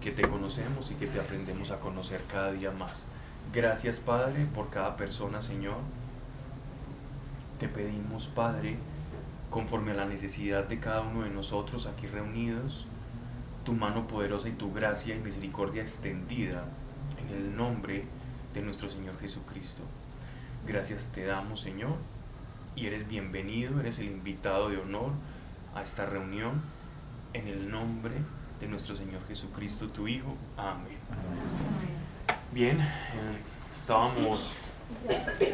que te conocemos y que te aprendemos a conocer cada día más. Gracias, Padre, por cada persona, Señor. Te pedimos, Padre, conforme a la necesidad de cada uno de nosotros aquí reunidos, tu mano poderosa y tu gracia y misericordia extendida en el nombre de nuestro Señor Jesucristo. Gracias te damos, Señor, y eres bienvenido, eres el invitado de honor a esta reunión, en el nombre de nuestro Señor Jesucristo, tu Hijo. Amén. Bien, estábamos,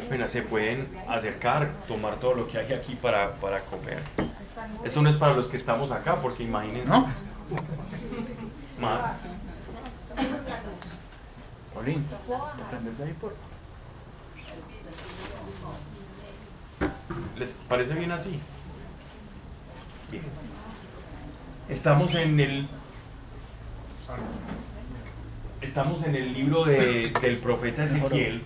bueno, se pueden acercar, tomar todo lo que hay aquí para comer. Eso no es para los que estamos acá, porque imagínense. ¿No? Más. Olin, ¿aprendes ahí por? ¿Les parece bien así? Bien. Estamos en el libro del profeta Ezequiel,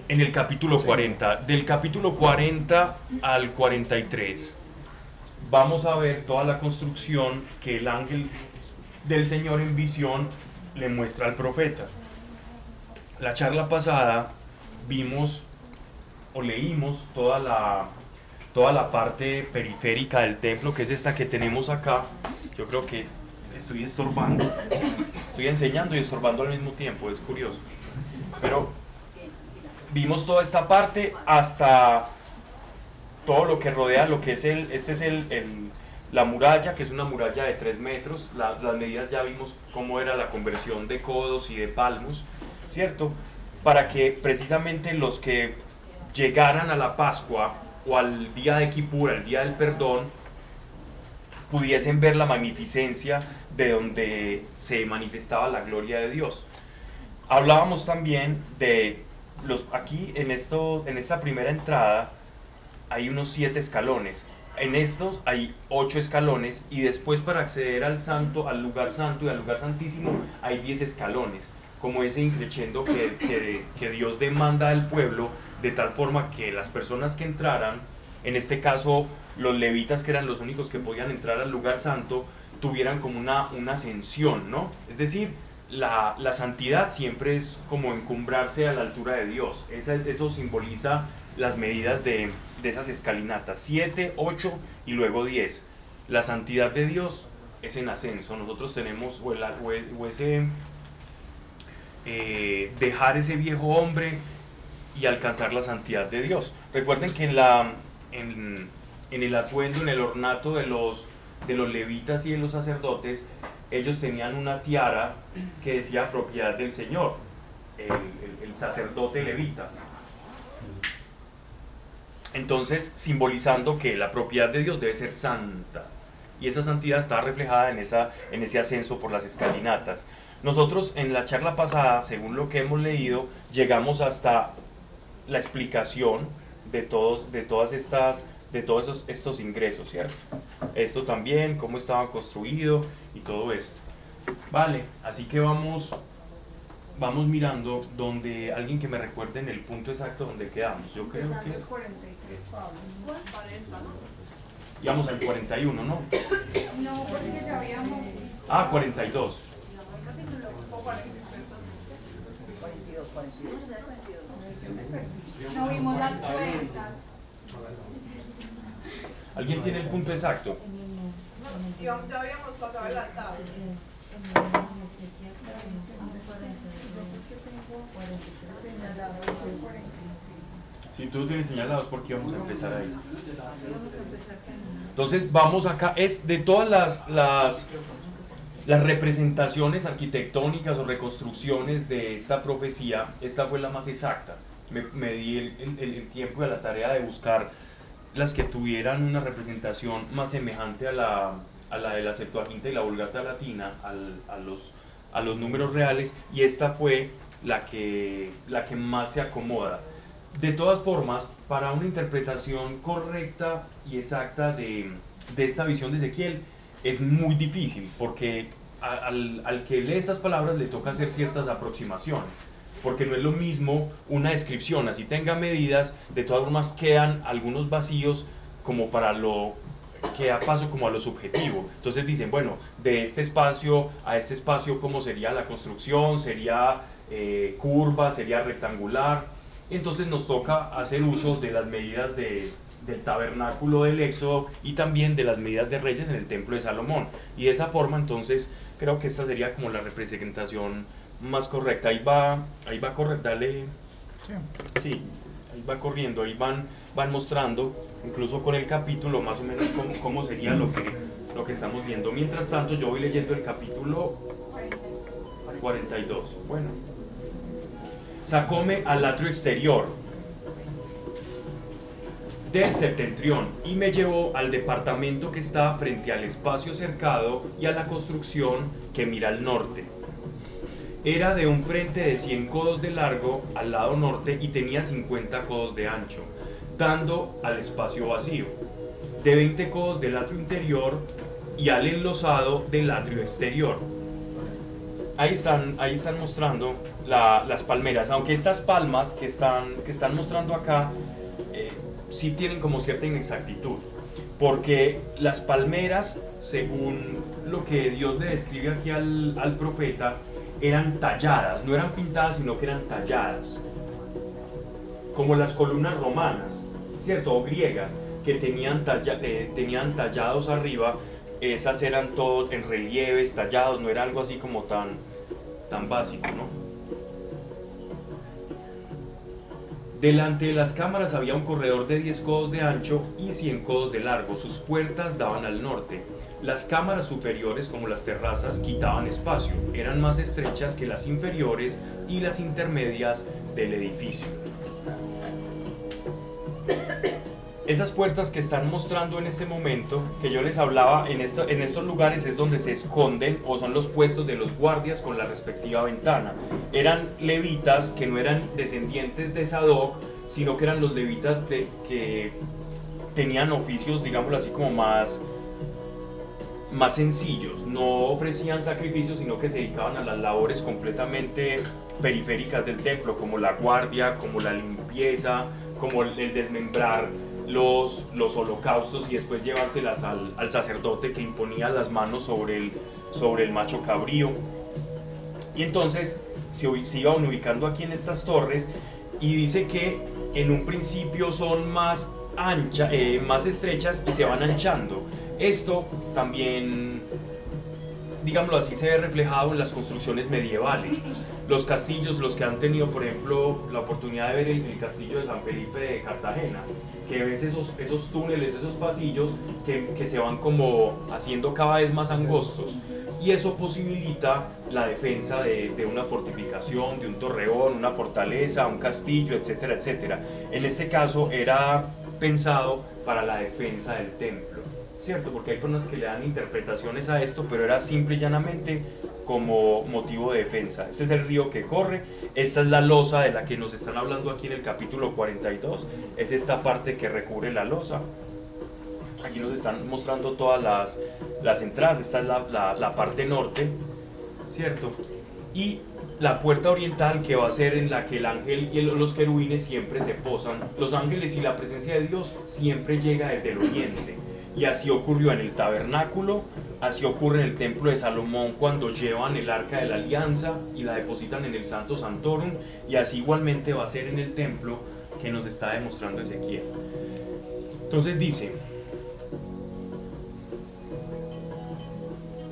en el capítulo 40. Del capítulo 40 al 43 vamos a ver toda la construcción que el ángel del Señor en visión le muestra al profeta. La charla pasada vimos o leímos toda la parte periférica del templo, que es esta que tenemos acá. Yo creo que estoy estorbando, estoy enseñando y estorbando al mismo tiempo, es curioso. Pero vimos toda esta parte hasta todo lo que rodea lo que es la muralla, que es una muralla de 3 metros. Las medidas ya vimos cómo era la conversión de codos y de palmos, ¿cierto? Para que precisamente los que llegaran a la Pascua o al día de Kippur, al día del perdón, pudiesen ver la magnificencia de donde se manifestaba la gloria de Dios. Hablábamos también de aquí en esta primera entrada hay unos 7 escalones. En estos hay 8 escalones, y después para acceder al lugar santo y al lugar santísimo hay 10 escalones, como ese increciendo que Dios demanda al pueblo, de tal forma que las personas que entraran, en este caso los levitas, que eran los únicos que podían entrar al lugar santo, tuvieran como una ascensión, ¿no? Es decir, la santidad siempre es como encumbrarse a la altura de Dios. Eso simboliza las medidas de esas escalinatas: 7, 8 y luego 10. La santidad de Dios es en ascenso. Nosotros tenemos dejar ese viejo hombre y alcanzar la santidad de Dios. Recuerden que en el atuendo, en el ornato de los levitas y de los sacerdotes, ellos tenían una tiara que decía propiedad del Señor, el sacerdote levita. Entonces, simbolizando que la propiedad de Dios debe ser santa, y esa santidad está reflejada en ese ascenso por las escalinatas. Nosotros en la charla pasada, según lo que hemos leído, llegamos hasta la explicación de todos estos ingresos, ¿cierto? Esto también, cómo estaban construidos y todo esto. Vale, así que vamos mirando donde alguien que me recuerde en el punto exacto donde quedamos. Yo creo que íbamos al 41, ¿no? No, porque ya habíamos... 42. No vimos las cuentas. ¿Alguien tiene el punto exacto? Ya habíamos pasado el altar. Si tú tienes señalados, ¿por qué vamos a empezar ahí? Entonces vamos acá, es de todas las representaciones arquitectónicas o reconstrucciones de esta profecía, esta fue la más exacta. Me di el tiempo y la tarea de buscar las que tuvieran una representación más semejante a la de la Septuaginta y la Vulgata latina, a los números reales, y esta fue la que más se acomoda. De todas formas, para una interpretación correcta y exacta de esta visión de Ezequiel es muy difícil, porque al que lee estas palabras le toca hacer ciertas aproximaciones, porque no es lo mismo una descripción, así tenga medidas, de todas formas quedan algunos vacíos como para que da paso como a lo subjetivo. Entonces dicen, bueno, de este espacio a este espacio, ¿cómo sería la construcción? ¿Sería curva? ¿Sería rectangular? Entonces nos toca hacer uso de las medidas del tabernáculo del Éxodo y también de las medidas de Reyes en el templo de Salomón. Y de esa forma, entonces, creo que esta sería como la representación más correcta. Ahí va a correr, dale. Sí, ahí va corriendo, ahí van mostrando, incluso con el capítulo, más o menos cómo sería lo que estamos viendo. Mientras tanto, yo voy leyendo el capítulo 42. Bueno. Sacóme al atrio exterior del septentrión y me llevó al departamento que está frente al espacio cercado y a la construcción que mira al norte. Era de un frente de 100 codos de largo al lado norte y tenía 50 codos de ancho, dando al espacio vacío, de 20 codos del atrio interior y al enlosado del atrio exterior. Ahí están mostrando las palmeras, aunque estas palmas que están mostrando acá sí tienen como cierta inexactitud, porque las palmeras, según lo que Dios le describe aquí al profeta, eran talladas, no eran pintadas, sino que eran talladas, como las columnas romanas, ¿cierto? O griegas, que tenían tallados arriba. Esas eran todos en relieves, tallados, no era algo así como tan básico, ¿no? Delante de las cámaras había un corredor de 10 codos de ancho y 100 codos de largo. Sus puertas daban al norte. Las cámaras superiores, como las terrazas, quitaban espacio. Eran más estrechas que las inferiores y las intermedias del edificio. Esas puertas que están mostrando en este momento, que yo les hablaba, en estos lugares es donde se esconden o son los puestos de los guardias con la respectiva ventana. Eran levitas que no eran descendientes de Sadoc, sino que eran los levitas que tenían oficios, digámoslo así, como más sencillos. No ofrecían sacrificios, sino que se dedicaban a las labores completamente periféricas del templo, como la guardia, como la limpieza, como el desmembrar los holocaustos y después llevárselas al sacerdote que imponía las manos sobre el macho cabrío. Y entonces se iban ubicando aquí en estas torres, y dice que en un principio son más estrechas y se van anchando. Esto también, digámoslo así, se ve reflejado en las construcciones medievales. Los castillos, los que han tenido, por ejemplo, la oportunidad de ver el castillo de San Felipe de Cartagena, que ves esos túneles, esos pasillos que se van como haciendo cada vez más angostos, y eso posibilita la defensa de una fortificación, de un torreón, una fortaleza, un castillo, etcétera, etcétera. En este caso era pensado para la defensa del templo, ¿cierto? Porque hay personas que le dan interpretaciones a esto, pero era simple y llanamente como motivo de defensa. Este es el río que corre, esta es la losa de la que nos están hablando aquí en el capítulo 42, es esta parte que recubre la losa. Aquí nos están mostrando todas las entradas. Esta es la parte norte, ¿cierto? Y la puerta oriental, que va a ser en la que el ángel y los querubines siempre se posan. Los ángeles y la presencia de Dios siempre llega desde el oriente. Y así ocurrió en el tabernáculo, así ocurre en el templo de Salomón cuando llevan el arca de la alianza y la depositan en el Santo Santorum, y así igualmente va a ser en el templo que nos está demostrando Ezequiel. Entonces dice,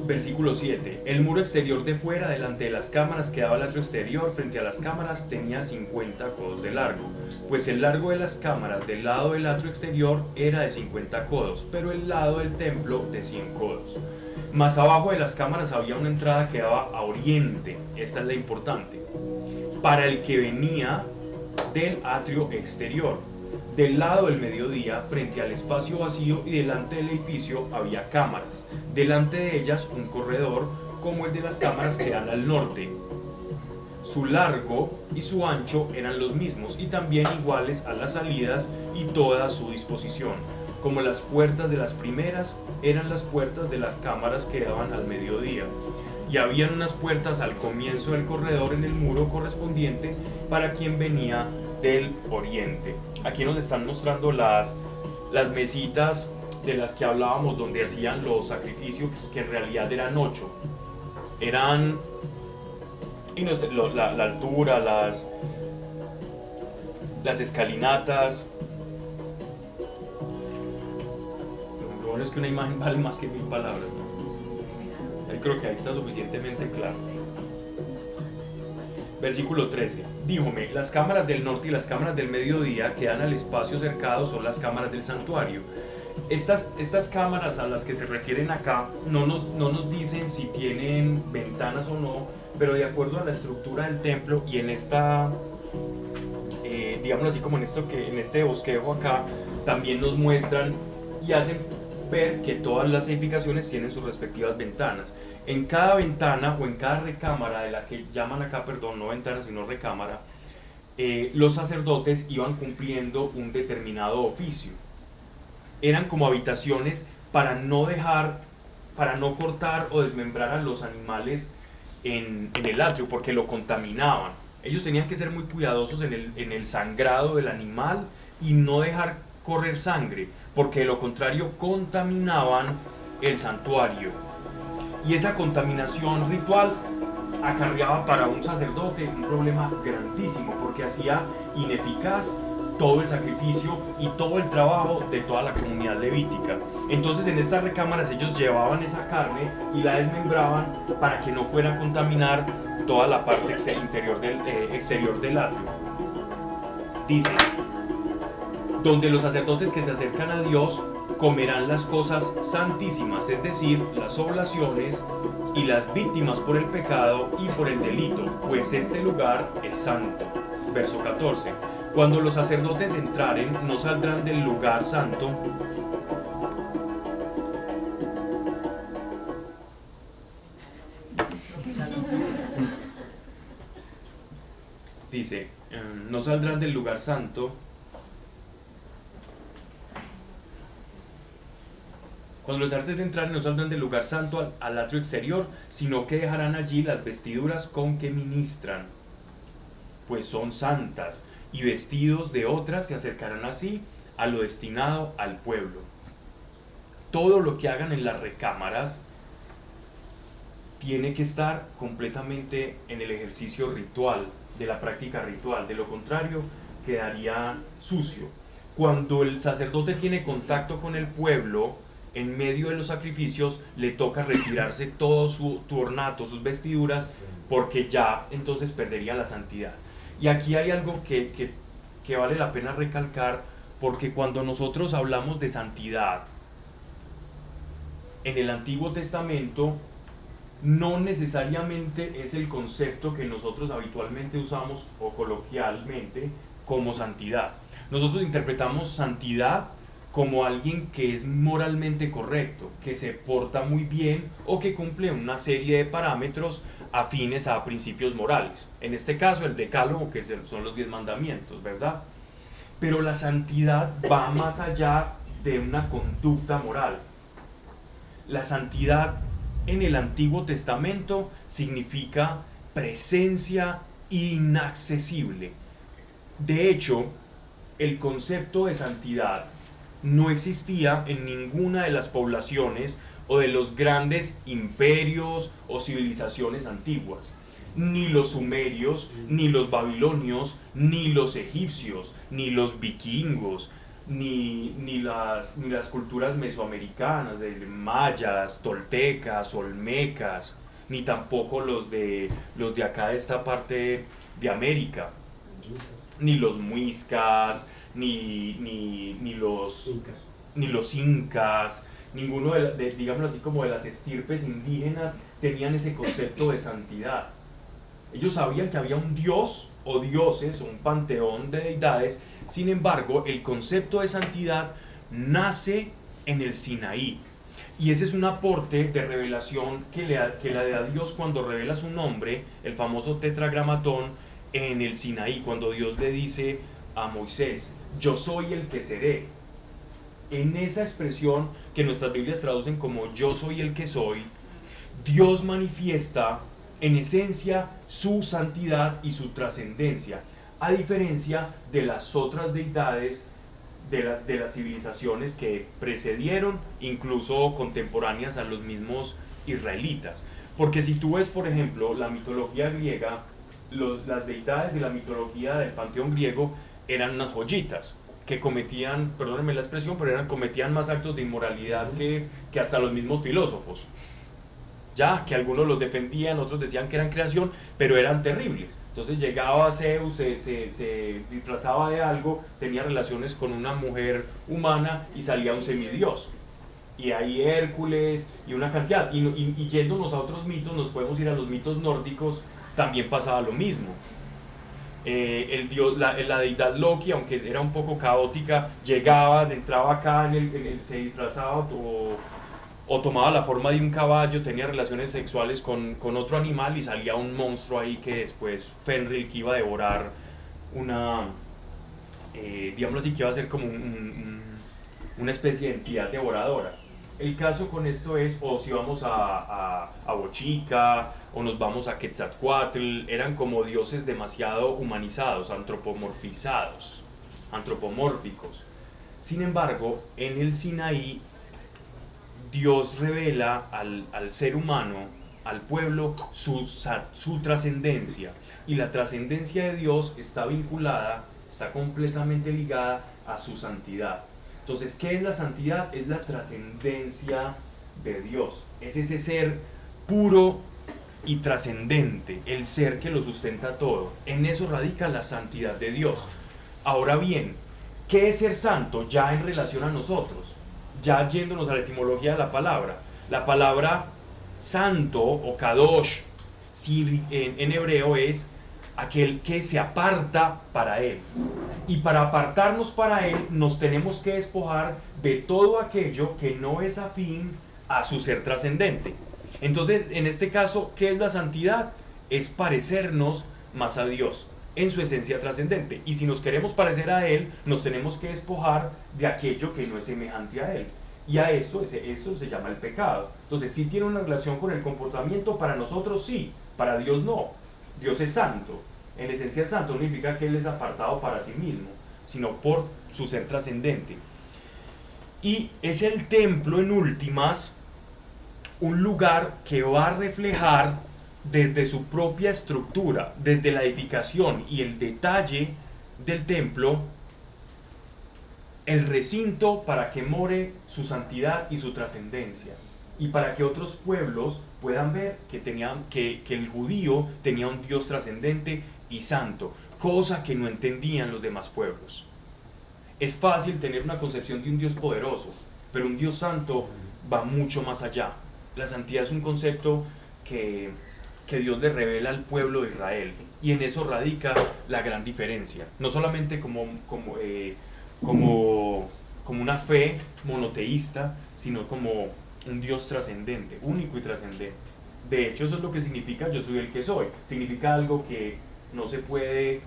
versículo 7, el muro exterior de fuera, delante de las cámaras, que daba al atrio exterior, frente a las cámaras, tenía 50 codos de largo, pues el largo de las cámaras del lado del atrio exterior era de 50 codos, pero el lado del templo de 100 codos. Más abajo de las cámaras había una entrada que daba a oriente, esta es la importante, para el que venía del atrio exterior. Del lado del mediodía, frente al espacio vacío y delante del edificio, había cámaras. Delante de ellas un corredor como el de las cámaras que dan al norte. Su largo y su ancho eran los mismos y también iguales a las salidas y toda su disposición. Como las puertas de las primeras eran las puertas de las cámaras que daban al mediodía. Y habían unas puertas al comienzo del corredor en el muro correspondiente para quien venía del oriente. Aquí nos están mostrando las mesitas de las que hablábamos, donde hacían los sacrificios, que en realidad eran 8. Eran, y no sé, la altura, las escalinatas. Lo bueno es que una imagen vale más que 1000 palabras, ¿no? Yo creo que ahí está suficientemente claro. Versículo 13. Díjome, las cámaras del norte y las cámaras del mediodía que dan al espacio cercado son las cámaras del santuario. Estas cámaras a las que se refieren acá no nos dicen si tienen ventanas o no, pero de acuerdo a la estructura del templo y en esta, digámoslo así, como en este bosquejo acá, también nos muestran y hacen ver que todas las edificaciones tienen sus respectivas ventanas. En cada ventana o en cada recámara, de la que llaman acá, perdón, no ventana sino recámara, los sacerdotes iban cumpliendo un determinado oficio. Eran como habitaciones para no cortar o desmembrar a los animales en el atrio, porque lo contaminaban. Ellos tenían que ser muy cuidadosos en el sangrado del animal y no dejar correr sangre, porque de lo contrario contaminaban el santuario. Y esa contaminación ritual acarreaba para un sacerdote un problema grandísimo, porque hacía ineficaz todo el sacrificio y todo el trabajo de toda la comunidad levítica. Entonces en estas recámaras ellos llevaban esa carne y la desmembraban para que no fuera a contaminar toda la parte exterior del atrio. Dice, donde los sacerdotes que se acercan a Dios comerán las cosas santísimas, es decir, las oblaciones y las víctimas por el pecado y por el delito, pues este lugar es santo. Verso 14. Cuando los sacerdotes entraren, no saldrán del lugar santo dice, no saldrán del lugar santo. Cuando los sacerdotes entraren, no saldrán del lugar santo al atrio exterior, sino que dejarán allí las vestiduras con que ministran, pues son santas, y vestidos de otras se acercarán así a lo destinado al pueblo. Todo lo que hagan en las recámaras tiene que estar completamente en el ejercicio ritual, de la práctica ritual, de lo contrario quedaría sucio. Cuando el sacerdote tiene contacto con el pueblo, en medio de los sacrificios le toca retirarse todo su ornato, sus vestiduras, porque ya entonces perdería la santidad. Y aquí hay algo que vale la pena recalcar, porque cuando nosotros hablamos de santidad en el Antiguo Testamento, no necesariamente es el concepto que nosotros habitualmente usamos o coloquialmente como santidad. Nosotros interpretamos santidad como alguien que es moralmente correcto, que se porta muy bien o que cumple una serie de parámetros afines a principios morales. En este caso el decálogo, que son los 10 mandamientos, ¿verdad? Pero la santidad va más allá de una conducta moral. La santidad en el Antiguo Testamento significa presencia inaccesible. De hecho, el concepto de santidad no existía en ninguna de las poblaciones o de los grandes imperios o civilizaciones antiguas. Ni los sumerios, ni los babilonios, ni los egipcios, ni los vikingos, ni las culturas mesoamericanas, de mayas, toltecas, olmecas, ni tampoco los de acá de esta parte de América, ni los muiscas, ni los incas, ninguno digámoslo así, como de las estirpes indígenas tenían ese concepto de santidad. Ellos sabían que había un dios o dioses, un panteón de deidades. Sin embargo, el concepto de santidad nace en el Sinaí, y ese es un aporte de revelación que le da Dios cuando revela su nombre, el famoso tetragramatón, en el Sinaí, cuando Dios le dice a Moisés: yo soy el que seré. En esa expresión que nuestras Biblias traducen como yo soy el que soy, Dios manifiesta en esencia su santidad y su trascendencia, a diferencia de las otras deidades de las civilizaciones que precedieron, incluso contemporáneas a los mismos israelitas. Porque si tú ves, por ejemplo, la mitología griega, las deidades de la mitología del panteón griego eran unas joyitas que cometían, perdónenme la expresión, pero cometían más actos de inmoralidad que hasta los mismos filósofos. Ya, que algunos los defendían, otros decían que eran creación, pero eran terribles. Entonces llegaba Zeus, se disfrazaba de algo, tenía relaciones con una mujer humana y salía un semidios. Y ahí Hércules y una cantidad. Y yéndonos a otros mitos, nos podemos ir a los mitos nórdicos, también pasaba lo mismo. El dios, la deidad Loki, aunque era un poco caótica, llegaba, entraba acá, se disfrazaba o tomaba la forma de un caballo, tenía relaciones sexuales con otro animal y salía un monstruo ahí que después Fenrir, que iba a devorar digámoslo así, que iba a ser como una especie de entidad devoradora. El caso con esto es, o si vamos a Bochica, o nos vamos a Quetzalcóatl, eran como dioses demasiado humanizados, antropomórficos. Sin embargo, en el Sinaí, Dios revela al ser humano, al pueblo, su trascendencia. Y la trascendencia de Dios está vinculada, está completamente ligada a su santidad. Entonces, ¿qué es la santidad? Es la trascendencia de Dios. Es ese ser puro y trascendente, el ser que lo sustenta todo. En eso radica la santidad de Dios. Ahora bien, ¿qué es ser santo ya en relación a nosotros? Ya yéndonos a la etimología de la palabra santo o kadosh, si en hebreo es aquel que se aparta para él. Y para apartarnos para él nos tenemos que despojar de todo aquello que no es afín a su ser trascendente. Entonces, en este caso, ¿qué es la santidad? Es parecernos más a Dios en su esencia trascendente. Y si nos queremos parecer a Él, nos tenemos que despojar de aquello que no es semejante a Él. Y a esto se llama el pecado. Entonces, sí tiene una relación con el comportamiento, para nosotros sí, para Dios no. Dios es santo. En esencia santo no significa que Él es apartado para sí mismo, sino por su ser trascendente. Y es el templo, en últimas, un lugar que va a reflejar desde su propia estructura, desde la edificación y el detalle del templo, el recinto para que more su santidad y su trascendencia, y para que otros pueblos puedan ver que el judío tenía un Dios trascendente y santo, cosa que no entendían los demás pueblos. Es fácil tener una concepción de un Dios poderoso, pero un Dios santo va mucho más allá. La santidad es un concepto que Dios le revela al pueblo de Israel, y en eso radica la gran diferencia. No solamente como una fe monoteísta, sino como un Dios trascendente, único y trascendente. De hecho, eso es lo que significa yo soy el que soy. Significa algo que no se puede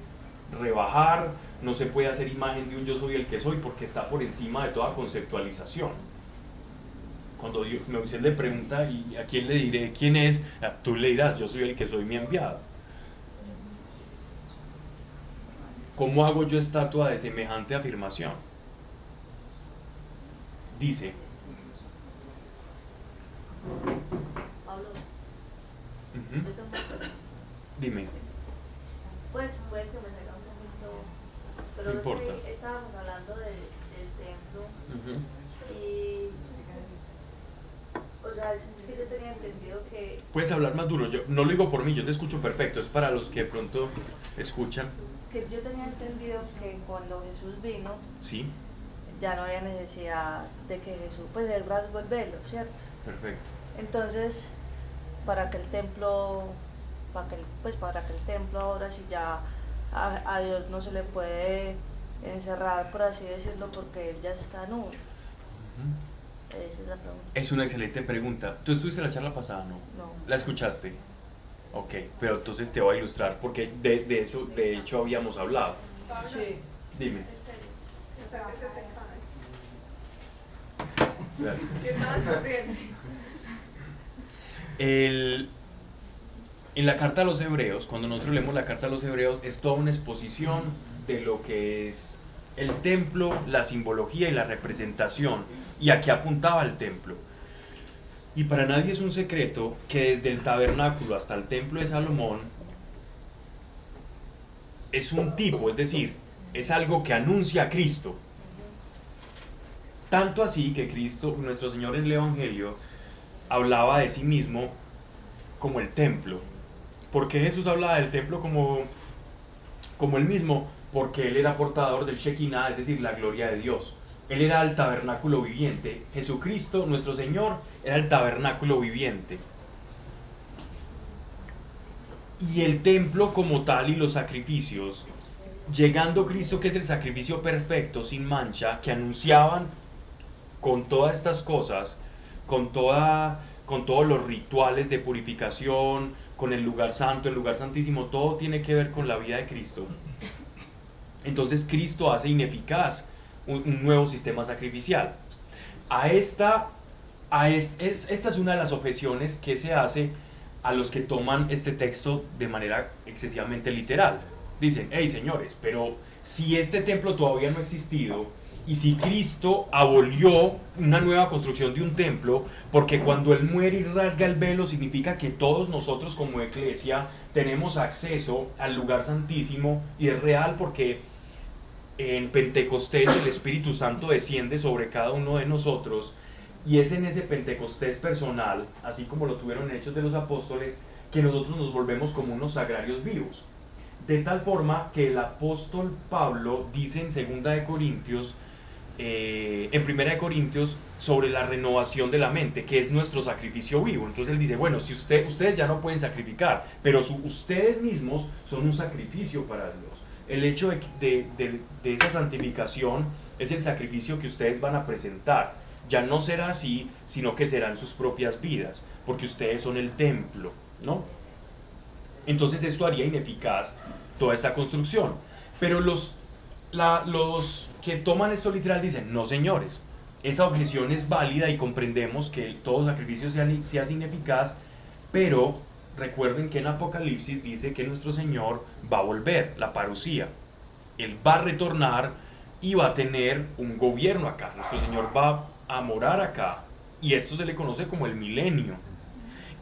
rebajar, no se puede hacer imagen de un yo soy el que soy, porque está por encima de toda conceptualización. Cuando Moisés le pregunta, ¿y a quién le diré quién es? Tú le dirás, yo soy el que soy, mi enviado. ¿Cómo hago yo estatua de semejante afirmación? Dice, Pablo, dime. pues puede que me salga un poquito, pero No importa. estábamos hablando del templo y, o sea, es que yo tenía entendido que, Puedes hablar más duro, yo no lo digo por mí, yo te escucho perfecto, es para los que de pronto escuchan. yo tenía entendido que cuando Jesús vino, Sí, ya no había necesidad de que Jesús, pues él rasgó el velo, ¿cierto? perfecto. Entonces, para que el templo ahora sí ya a Dios no se le puede encerrar, por así decirlo, porque él ya está nudo. Esa es la pregunta. Es una excelente pregunta. ¿Tú estuviste en la charla pasada, no? No. ¿La escuchaste? Ok, pero entonces te voy a ilustrar, porque de eso, de hecho, habíamos hablado. Sí. Dime. Gracias. ¿Qué estaba sonriendo? En la carta a los hebreos, cuando nosotros leemos la carta a los hebreos, es toda una exposición de lo que es El templo, la simbología y la representación. ¿Y a qué apuntaba el templo? Y para nadie es un secreto que desde el tabernáculo hasta el templo de Salomón es un tipo, es decir, es algo que anuncia a Cristo. Tanto así que Cristo, nuestro Señor en el Evangelio, hablaba de sí mismo como el templo. ¿Por qué Jesús hablaba del templo como él mismo? Porque él era portador del Shekinah, es decir, la gloria de Dios. Él era el tabernáculo viviente. Jesucristo, nuestro Señor, era el tabernáculo viviente. Y el templo como tal y los sacrificios, llegando Cristo, que es el sacrificio perfecto, sin mancha, que anunciaban con todas estas cosas, con todos los rituales de purificación, con el lugar santo, el lugar santísimo, todo tiene que ver con la vida de Cristo. Entonces Cristo hace ineficaz un nuevo sistema sacrificial. Esta es una de las objeciones que se hace a los que toman este texto de manera excesivamente literal. Dicen, hey señores, pero si este templo todavía no ha existido, y si Cristo abolió una nueva construcción de un templo, porque cuando Él muere y rasga el velo significa que todos nosotros como iglesia tenemos acceso al lugar santísimo, y es real porque en Pentecostés el Espíritu Santo desciende sobre cada uno de nosotros, y es en ese Pentecostés personal, así como lo tuvieron en Hechos de los Apóstoles, que nosotros nos volvemos como unos sagrarios vivos. De tal forma que el apóstol Pablo dice en 2 de Corintios, en 1 de Corintios, sobre la renovación de la mente, que es nuestro sacrificio vivo. Entonces él dice, bueno, si ustedes ya no pueden sacrificar, pero ustedes mismos son un sacrificio para Dios. El hecho de esa santificación es el sacrificio que ustedes van a presentar. Ya no será así, sino que serán sus propias vidas, porque ustedes son el templo, ¿no? Entonces esto haría ineficaz toda esta construcción. Pero los que toman esto literal dicen, no señores, esa objeción es válida y comprendemos que todo sacrificio se hace ineficaz, pero recuerden que en Apocalipsis dice que nuestro Señor va a volver, la parusía. Él va a retornar y va a tener un gobierno acá. Nuestro Señor va a morar acá, y esto se le conoce como el milenio.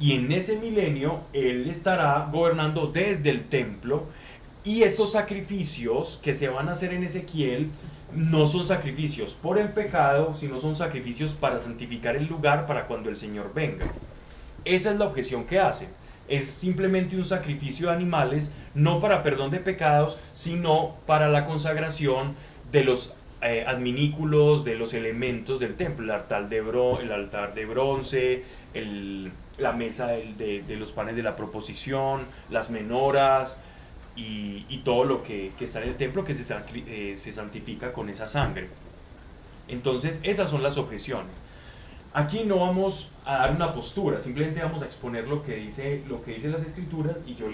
Y en ese milenio Él estará gobernando desde el templo, y estos sacrificios que se van a hacer en Ezequiel no son sacrificios por el pecado, sino son sacrificios para santificar el lugar para cuando el Señor venga. Esa es la objeción que hace. Es simplemente un sacrificio de animales, no para perdón de pecados, sino para la consagración de los adminículos, de los elementos del templo, el altar de bronce, la mesa de los panes de la proposición, las menoras y todo lo que está en el templo, que se santifica con esa sangre. Entonces esas son las objeciones. Aquí no vamos a dar una postura, simplemente vamos a exponer lo que dice las Escrituras, y yo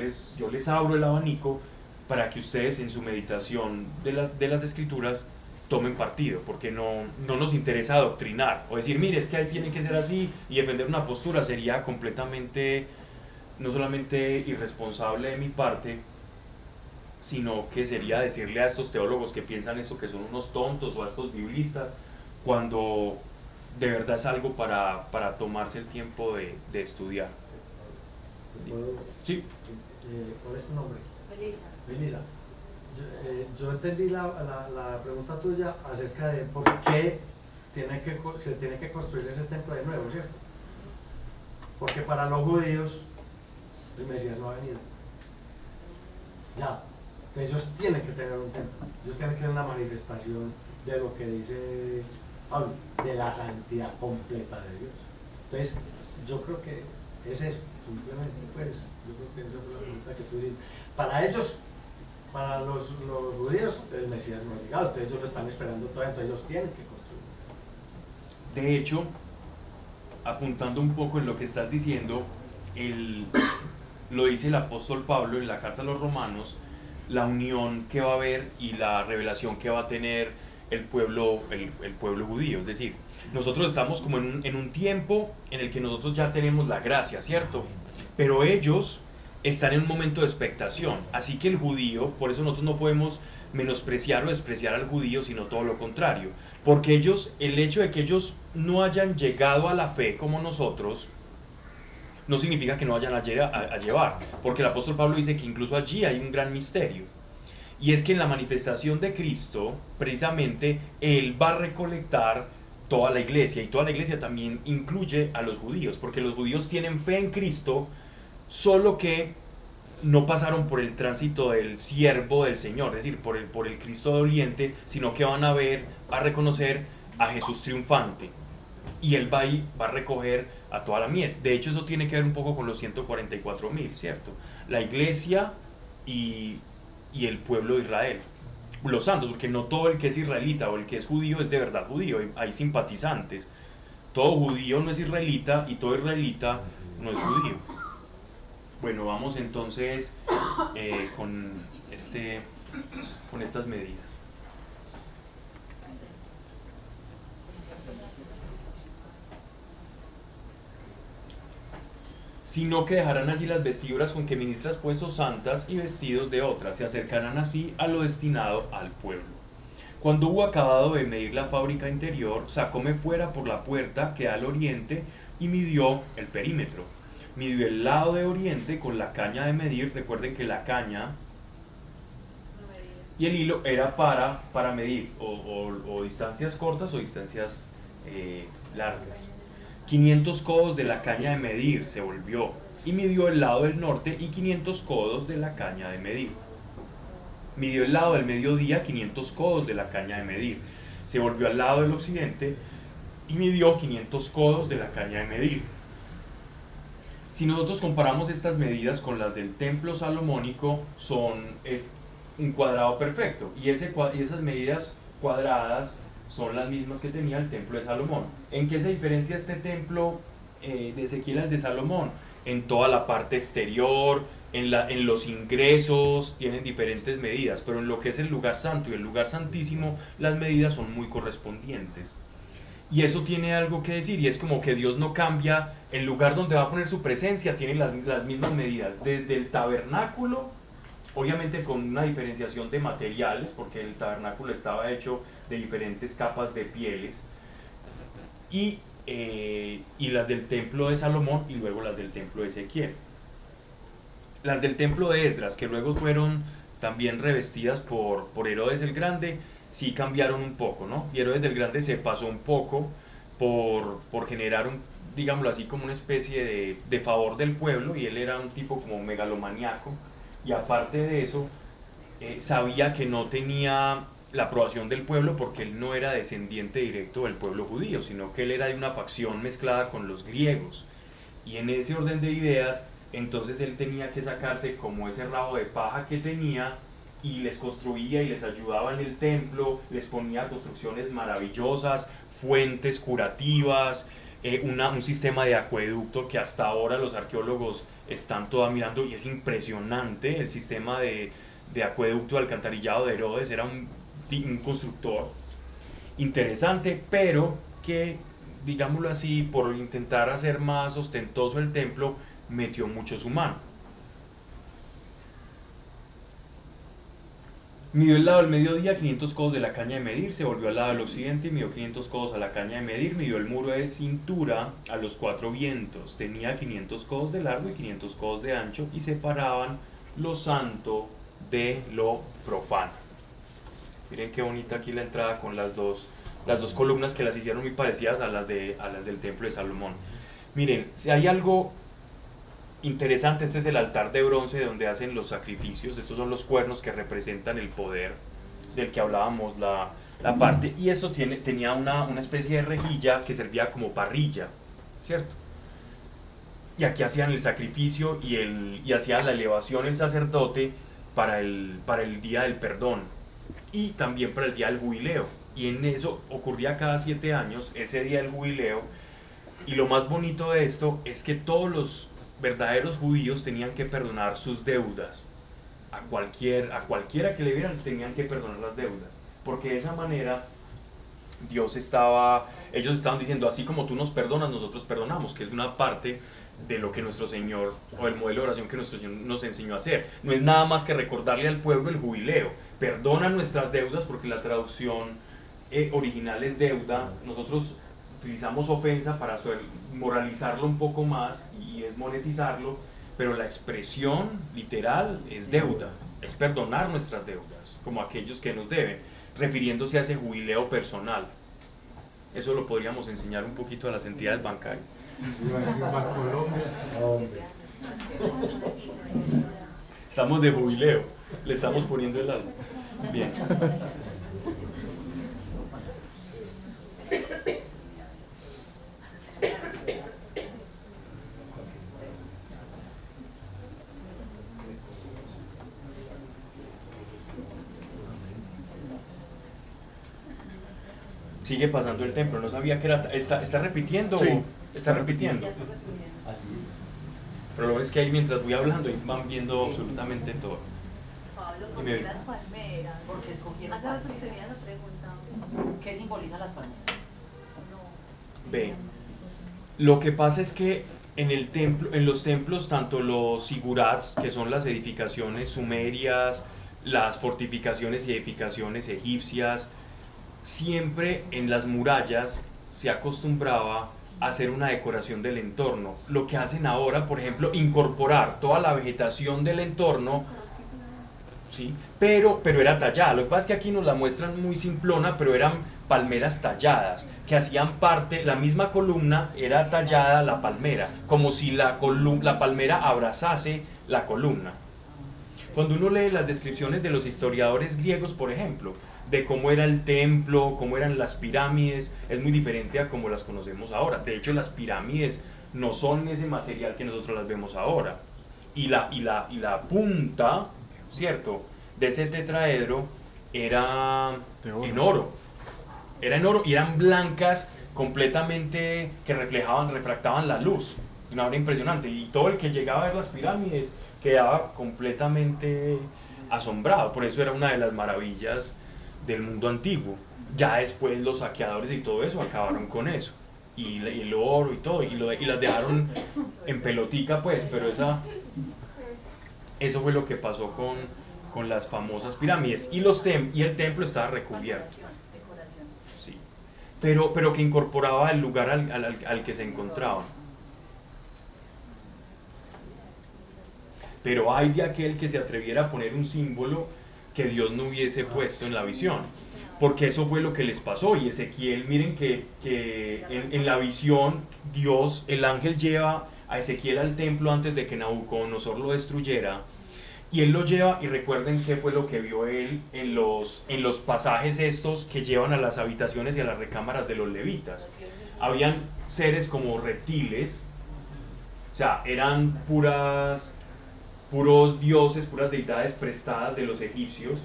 les abro el abanico para que ustedes en su meditación de las Escrituras tomen partido, porque no nos interesa adoctrinar o decir, mire, es que tiene que ser así, y defender una postura sería completamente, no solamente irresponsable de mi parte, sino que sería decirle a estos teólogos que piensan esto que son unos tontos, o a estos biblistas, cuando de verdad es algo para tomarse el tiempo de estudiar. Sí. ¿Cuál es tu nombre? Melissa. Melissa. Yo entendí la pregunta tuya acerca de por qué se tiene que construir ese templo de nuevo, ¿cierto? Porque para los judíos el Mesías no ha venido. Ya. Entonces ellos tienen que tener un templo. Ellos tienen que tener una manifestación de lo que dice Pablo, de la santidad completa de Dios. Entonces, yo creo que es eso. Simplemente, pues, yo creo que esa fue la pregunta que tú dices. Para ellos, para los judíos, el Mesías no ha llegado, entonces ellos lo están esperando todavía, entonces ellos tienen que construir. De hecho, apuntando un poco en lo que estás diciendo, lo dice el apóstol Pablo en la carta a los Romanos, la unión que va a haber y la revelación que va a tener el pueblo judío. Es decir, nosotros estamos como en un tiempo en el que nosotros ya tenemos la gracia, ¿cierto? Pero ellos están en un momento de expectación. Así que el judío, por eso nosotros no podemos menospreciar o despreciar al judío, sino todo lo contrario. Porque ellos, el hecho de que ellos no hayan llegado a la fe como nosotros, no significa que no vayan a llevar. Porque el apóstol Pablo dice que incluso allí hay un gran misterio. Y es que en la manifestación de Cristo, precisamente, Él va a recolectar toda la iglesia. Y toda la iglesia también incluye a los judíos. Porque los judíos tienen fe en Cristo, solo que no pasaron por el tránsito del siervo del Señor, es decir, por el Cristo doliente, sino que van a ver, a reconocer a Jesús triunfante. Y Él va a recoger a toda la mies. De hecho, eso tiene que ver un poco con los 144.000, ¿cierto? La iglesia y el pueblo de Israel. Los santos, porque no todo el que es israelita o el que es judío es de verdad judío, hay simpatizantes. Todo judío no es israelita y todo israelita no es judío. Bueno, vamos entonces con estas medidas. Sino que dejarán allí las vestiduras con que ministras pues o santas y vestidos de otras, se acercarán así a lo destinado al pueblo. Cuando hubo acabado de medir la fábrica interior, sacóme fuera por la puerta que da al oriente y midió el perímetro. Midió el lado de oriente con la caña de medir. Recuerden que la caña y el hilo era para medir o distancias cortas o distancias largas. 500 codos de la caña de medir se volvió y midió el lado del norte y 500 codos de la caña de medir. Midió el lado del mediodía, 500 codos de la caña de medir. Se volvió al lado del occidente y midió 500 codos de la caña de medir. Si nosotros comparamos estas medidas con las del templo salomónico, es un cuadrado perfecto. Y esas medidas cuadradas son las mismas que tenía el templo de Salomón. ¿En qué se diferencia este templo de Ezequiel al de Salomón? En toda la parte exterior, en los ingresos, tienen diferentes medidas, pero en lo que es el lugar santo y el lugar santísimo, las medidas son muy correspondientes. Y eso tiene algo que decir, y es como que Dios no cambia, el lugar donde va a poner su presencia tiene las mismas medidas, desde el tabernáculo, obviamente con una diferenciación de materiales, porque el tabernáculo estaba hecho de diferentes capas de pieles, y las del templo de Salomón y luego las del templo de Ezequiel. Las del templo de Esdras, que luego fueron también revestidas por Herodes el Grande, sí cambiaron un poco, ¿no? Y Herodes el Grande se pasó un poco por generar digámoslo así, como una especie de favor del pueblo, y él era un tipo como megalomaníaco, y aparte de eso, sabía que no tenía la aprobación del pueblo porque él no era descendiente directo del pueblo judío, sino que él era de una facción mezclada con los griegos. Y en ese orden de ideas, entonces él tenía que sacarse como ese rabo de paja que tenía, y les construía y les ayudaba en el templo, les ponía construcciones maravillosas, fuentes curativas, un sistema de acueducto que hasta ahora los arqueólogos están todavía mirando, y es impresionante el sistema de acueducto de alcantarillado de Herodes. Era un constructor interesante, pero que, digámoslo así, por intentar hacer más ostentoso el templo, metió mucho su mano. Midió el lado del mediodía, 500 codos de la caña de medir, se volvió al lado del occidente y midió 500 codos a la caña de medir, midió el muro de cintura a los 4 vientos, tenía 500 codos de largo y 500 codos de ancho, y separaban lo santo de lo profano. Miren qué bonita aquí la entrada con las dos columnas que las hicieron muy parecidas a las del templo de Salomón. Miren, si hay algo interesante, este es el altar de bronce donde hacen los sacrificios. Estos son los cuernos que representan el poder del que hablábamos, la parte, y eso tenía una especie de rejilla que servía como parrilla, ¿cierto? Y aquí hacían el sacrificio y hacía la elevación el sacerdote para el día del perdón y también para el día del jubileo, y en eso ocurría cada 7 años ese día del jubileo. Y lo más bonito de esto es que todos los verdaderos judíos tenían que perdonar sus deudas. A cualquiera que le vieran tenían que perdonar las deudas, porque de esa manera ellos estaban diciendo, así como tú nos perdonas, nosotros perdonamos, que es una parte de lo que nuestro Señor, o el modelo de oración que nuestro Señor nos enseñó a hacer. No es nada más que recordarle al pueblo el jubileo. Perdona nuestras deudas, porque la traducción original es deuda. Nosotros utilizamos ofensa para moralizarlo un poco más y es monetizarlo, pero la expresión literal es deuda, es perdonar nuestras deudas, como aquellos que nos deben, refiriéndose a ese jubileo personal. Eso lo podríamos enseñar un poquito a las entidades bancarias. Estamos de jubileo, le estamos poniendo el alma. Bien. Sigue pasando el templo, no sabía que era... ¿Está repitiendo? Sí. ¿Está repitiendo? Pero lo bueno es que ahí mientras voy hablando van viendo absolutamente todo. Pablo, Y ¿por me- qué las palmeras? Porque escogieron Hace rato palmeras. tenía esa pregunta. ¿Qué simbolizan las palmeras? No. Ve, lo que pasa es que en los templos, tanto los sigurats, que son las edificaciones sumerias, las fortificaciones y edificaciones egipcias, siempre en las murallas se acostumbraba a hacer una decoración del entorno. Lo que hacen ahora, por ejemplo, incorporar toda la vegetación del entorno, ¿sí? Pero era tallada. Lo que pasa es que aquí nos la muestran muy simplona, pero eran palmeras talladas, que hacían parte, la misma columna era tallada la palmera, como si la palmera abrazase la columna. Cuando uno lee las descripciones de los historiadores griegos, por ejemplo, de cómo era el templo, cómo eran las pirámides, es muy diferente a como las conocemos ahora. De hecho, las pirámides no son ese material que nosotros las vemos ahora. Y la punta, ¿cierto?, de ese tetraedro era en oro. Era en oro y eran blancas completamente, que refractaban la luz. Una obra impresionante. Y todo el que llegaba a ver las pirámides quedaba completamente asombrado. Por eso era una de las maravillas del mundo antiguo. Ya después los saqueadores y todo eso acabaron con eso. Y el oro y todo. Y las dejaron en pelotica, pues. Pero eso fue lo que pasó con las famosas pirámides. Y el templo estaba recubierto. Sí. Pero que incorporaba el lugar al que se encontraban. Pero hay de aquel que se atreviera a poner un símbolo que Dios no hubiese puesto en la visión, porque eso fue lo que les pasó. Y Ezequiel, miren que en la visión Dios, el ángel lleva a Ezequiel al templo antes de que Nabucodonosor lo destruyera, y él lo lleva, y recuerden qué fue lo que vio él en los pasajes estos que llevan a las habitaciones y a las recámaras de los levitas. Habían seres como reptiles, o sea, eran puros dioses, puras deidades prestadas de los egipcios,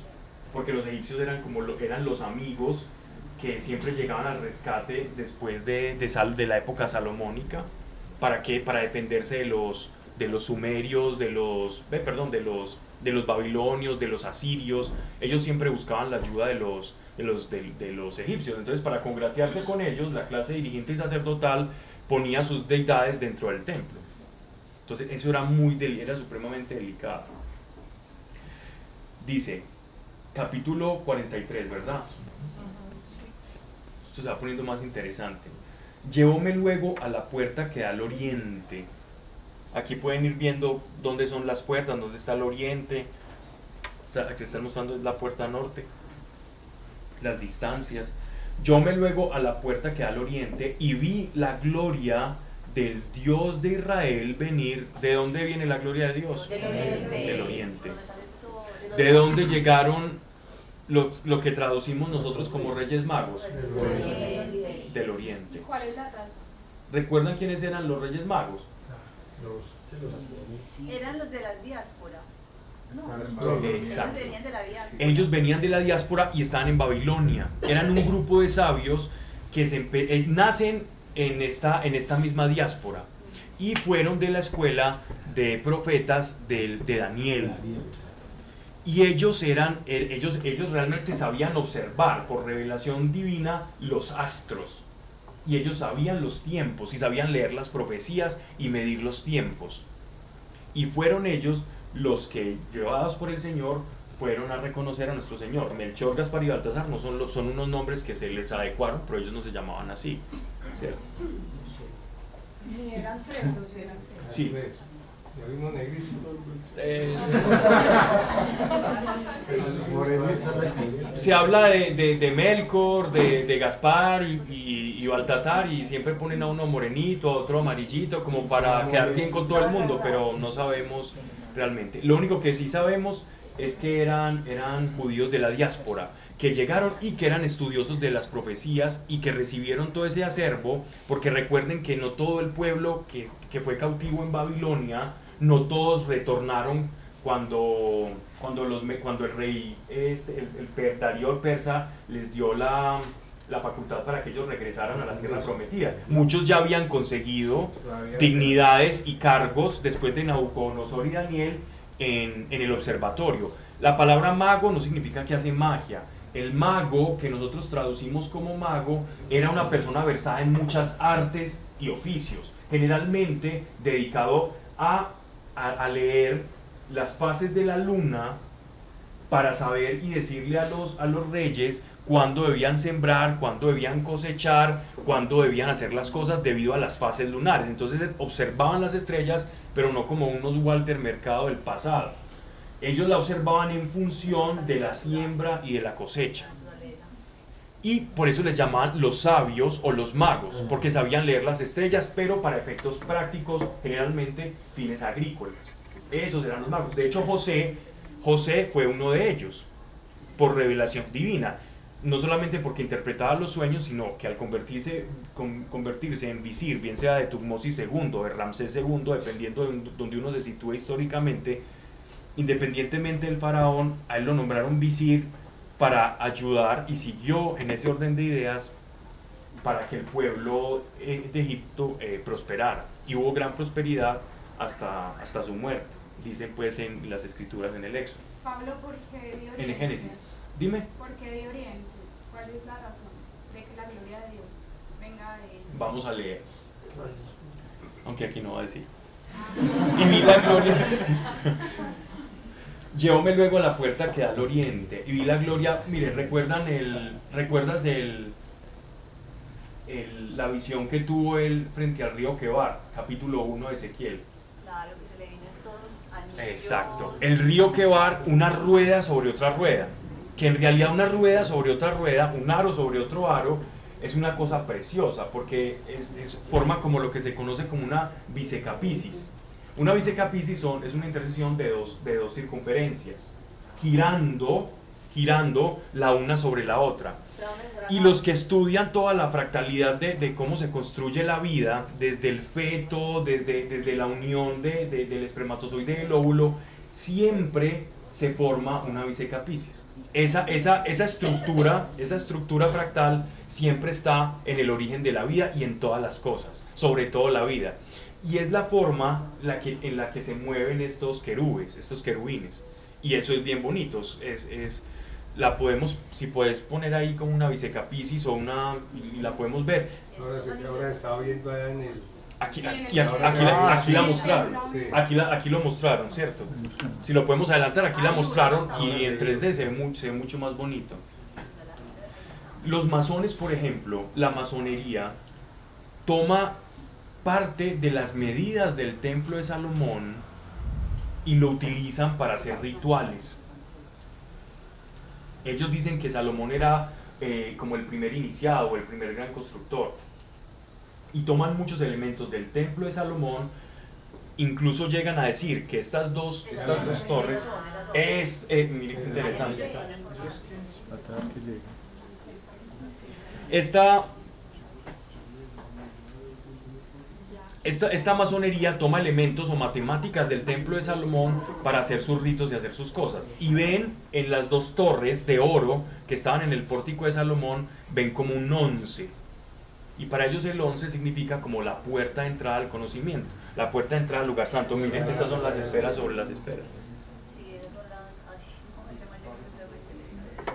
porque los egipcios eran los amigos que siempre llegaban al rescate después de la época salomónica. ¿Para qué? Para defenderse de los sumerios, de los babilonios, de los asirios. Ellos siempre buscaban la ayuda de los egipcios. Entonces, para congraciarse con ellos, la clase dirigente y sacerdotal ponía sus deidades dentro del templo. Entonces eso era supremamente delicado. Dice, capítulo 43, ¿verdad? Esto se va poniendo más interesante. Llevóme luego a la puerta que da al oriente. Aquí pueden ir viendo dónde son las puertas, dónde está el oriente. Aquí están mostrando la puerta norte, las distancias. Llevóme luego a la puerta que da al oriente y vi la gloria del Dios de Israel venir. ¿De dónde viene la gloria de Dios? Del oriente. ¿De dónde llegaron lo que traducimos nosotros como Reyes Magos? Del oriente. ¿Cuál es la razón? ¿Recuerdan quiénes eran los Reyes Magos? Eran los de la diáspora. Exacto. Ellos venían de la diáspora. Ellos venían de la diáspora y estaban en Babilonia. Eran un grupo de sabios que nacen en esta misma diáspora y fueron de la escuela de profetas de Daniel. Y ellos realmente sabían observar por revelación divina los astros. y ellos sabían los tiempos y sabían leer las profecías y medir los tiempos. Y fueron ellos los que, llevados por el Señor, fueron a reconocer a nuestro Señor. Melchor, Gaspar y Baltasar no son unos nombres que se les adecuaron, pero ellos no se llamaban así, ¿cierto? Ni eran tres o si eran tres. Sí. Ya vimos negrito. Se habla de Melkor, de Gaspar y Baltasar, y siempre ponen a uno morenito, a otro amarillito, como para quedar bien con todo el mundo, pero no sabemos realmente. Lo único que sí sabemos es que eran judíos de la diáspora, que llegaron y que eran estudiosos de las profecías y que recibieron todo ese acervo, porque recuerden que no todo el pueblo que fue cautivo en Babilonia, no todos retornaron cuando el rey Darío el persa les dio la facultad para que ellos regresaran a la tierra prometida. Muchos ya habían conseguido dignidades y cargos después de Nabucodonosor y Daniel en el observatorio. La palabra mago no significa que hace magia. El mago, que nosotros traducimos como mago, era una persona versada en muchas artes y oficios, generalmente dedicado a leer las fases de la luna para saber y decirle a los reyes cuándo debían sembrar, cuándo debían cosechar, cuándo debían hacer las cosas debido a las fases lunares. Entonces observaban las estrellas, pero no como unos Walter Mercado del pasado. Ellos la observaban en función de la siembra y de la cosecha. Y por eso les llamaban los sabios o los magos, porque sabían leer las estrellas, pero para efectos prácticos, generalmente fines agrícolas. Esos eran los magos. De hecho, José fue uno de ellos, por revelación divina. No solamente porque interpretaba los sueños, sino que al convertirse en visir, bien sea de Tutmosis II o de Ramsés II, dependiendo de donde uno se sitúe históricamente, independientemente del faraón, a él lo nombraron visir para ayudar, y siguió en ese orden de ideas para que el pueblo de Egipto prosperara. Y hubo gran prosperidad hasta su muerte, dicen pues en las escrituras en el Éxodo. Pablo, ¿por qué de Oriente? En el Génesis. Dime. ¿Por qué de Oriente? ¿Cuál es la razón de que la gloria de Dios venga de ese? Vamos a leer. Aunque aquí no va a decir. Y vi la gloria. Llevóme luego a la puerta que da al oriente. Y vi la gloria. Mire, ¿recuerdas la visión que tuvo él frente al río Quebar? Capítulo 1 de Ezequiel. Claro, que se le vienen todos anillos. Exacto. El río Quebar, una rueda sobre otra rueda. Que en realidad una rueda sobre otra rueda, un aro sobre otro aro, es una cosa preciosa, porque forma como lo que se conoce como una bisecapisis. Una bisecapisis es una intersección de dos circunferencias, girando la una sobre la otra. Y los que estudian toda la fractalidad de cómo se construye la vida, desde el feto, desde la unión del espermatozoide y del óvulo, siempre se forma una bisecapisis. Esa estructura fractal siempre está en el origen de la vida y en todas las cosas, sobre todo la vida. Y es la forma en la que se mueven estos querubines. Y eso es bien bonito. La podemos, si puedes poner ahí como una bisecapisis y la podemos ver. Ahora estaba viendo allá en el... Aquí la mostraron. Sí. Aquí lo mostraron, ¿cierto? Si lo podemos adelantar, aquí la mostraron y en 3D se ve mucho más bonito. Los masones, por ejemplo, la masonería toma parte de las medidas del templo de Salomón y lo utilizan para hacer rituales. Ellos dicen que Salomón era como el primer iniciado o el primer gran constructor, y toman muchos elementos del templo de Salomón. Miren que estas dos torres mire qué interesante. Esta masonería toma elementos o matemáticas del templo de Salomón para hacer sus ritos y hacer sus cosas. Y ven en las dos torres de oro que estaban en el pórtico de Salomón, ven como un 11. Y para ellos el 11 significa como la puerta de entrada al conocimiento, la puerta de entrada al lugar santo. Miren, estas son las esferas sobre las esferas. Sí, esos son así, como ese mayor simplemente le digo eso.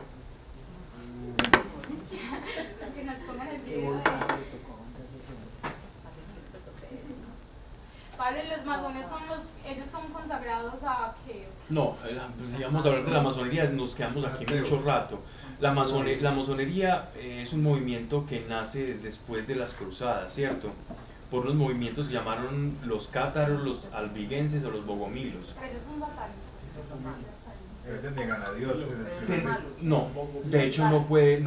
Que nos pongan el video de No, pues, si vamos a hablar de la masonería, nos quedamos aquí mucho rato. La masonería es un movimiento que nace después de las cruzadas, ¿cierto? Por unos movimientos que llamaron los cátaros, los albigenses o los bogomilos. Pero ellos son satánicos. Ellos niegan a Dios. No, de hecho no pueden,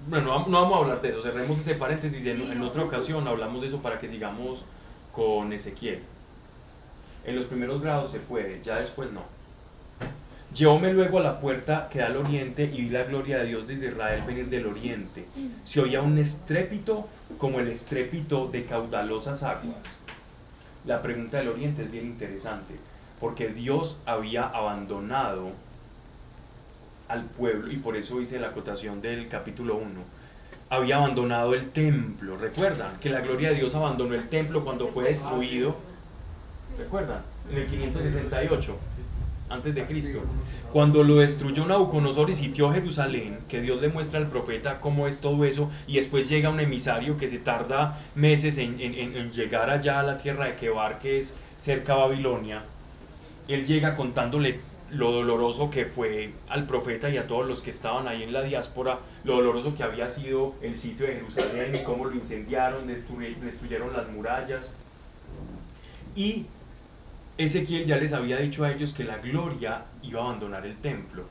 bueno, no vamos a hablar de eso, cerremos ese paréntesis, en otra ocasión hablamos de eso para que sigamos con Ezequiel. En los primeros grados se puede, ya después no. Llevóme luego a la puerta que da al oriente y vi la gloria de Dios desde Israel venir del oriente. Se oía un estrépito como el estrépito de caudalosas aguas. La pregunta del oriente es bien interesante, porque Dios había abandonado al pueblo, y por eso hice la acotación del capítulo 1. Había abandonado el templo. ¿Recuerdan que la gloria de Dios abandonó el templo cuando fue destruido? ¿Recuerdan? En el 568 antes de Cristo, cuando lo destruyó Nabucodonosor y sitió Jerusalén, que Dios le muestra al profeta cómo es todo eso, y después llega un emisario que se tarda meses en llegar allá a la tierra de Quebar, que es cerca a Babilonia. Él llega contándole lo doloroso que fue al profeta y a todos los que estaban ahí en la diáspora, lo doloroso que había sido el sitio de Jerusalén y cómo lo incendiaron, destruyeron las murallas. Y Ezequiel ya les había dicho a ellos que la gloria iba a abandonar el templo.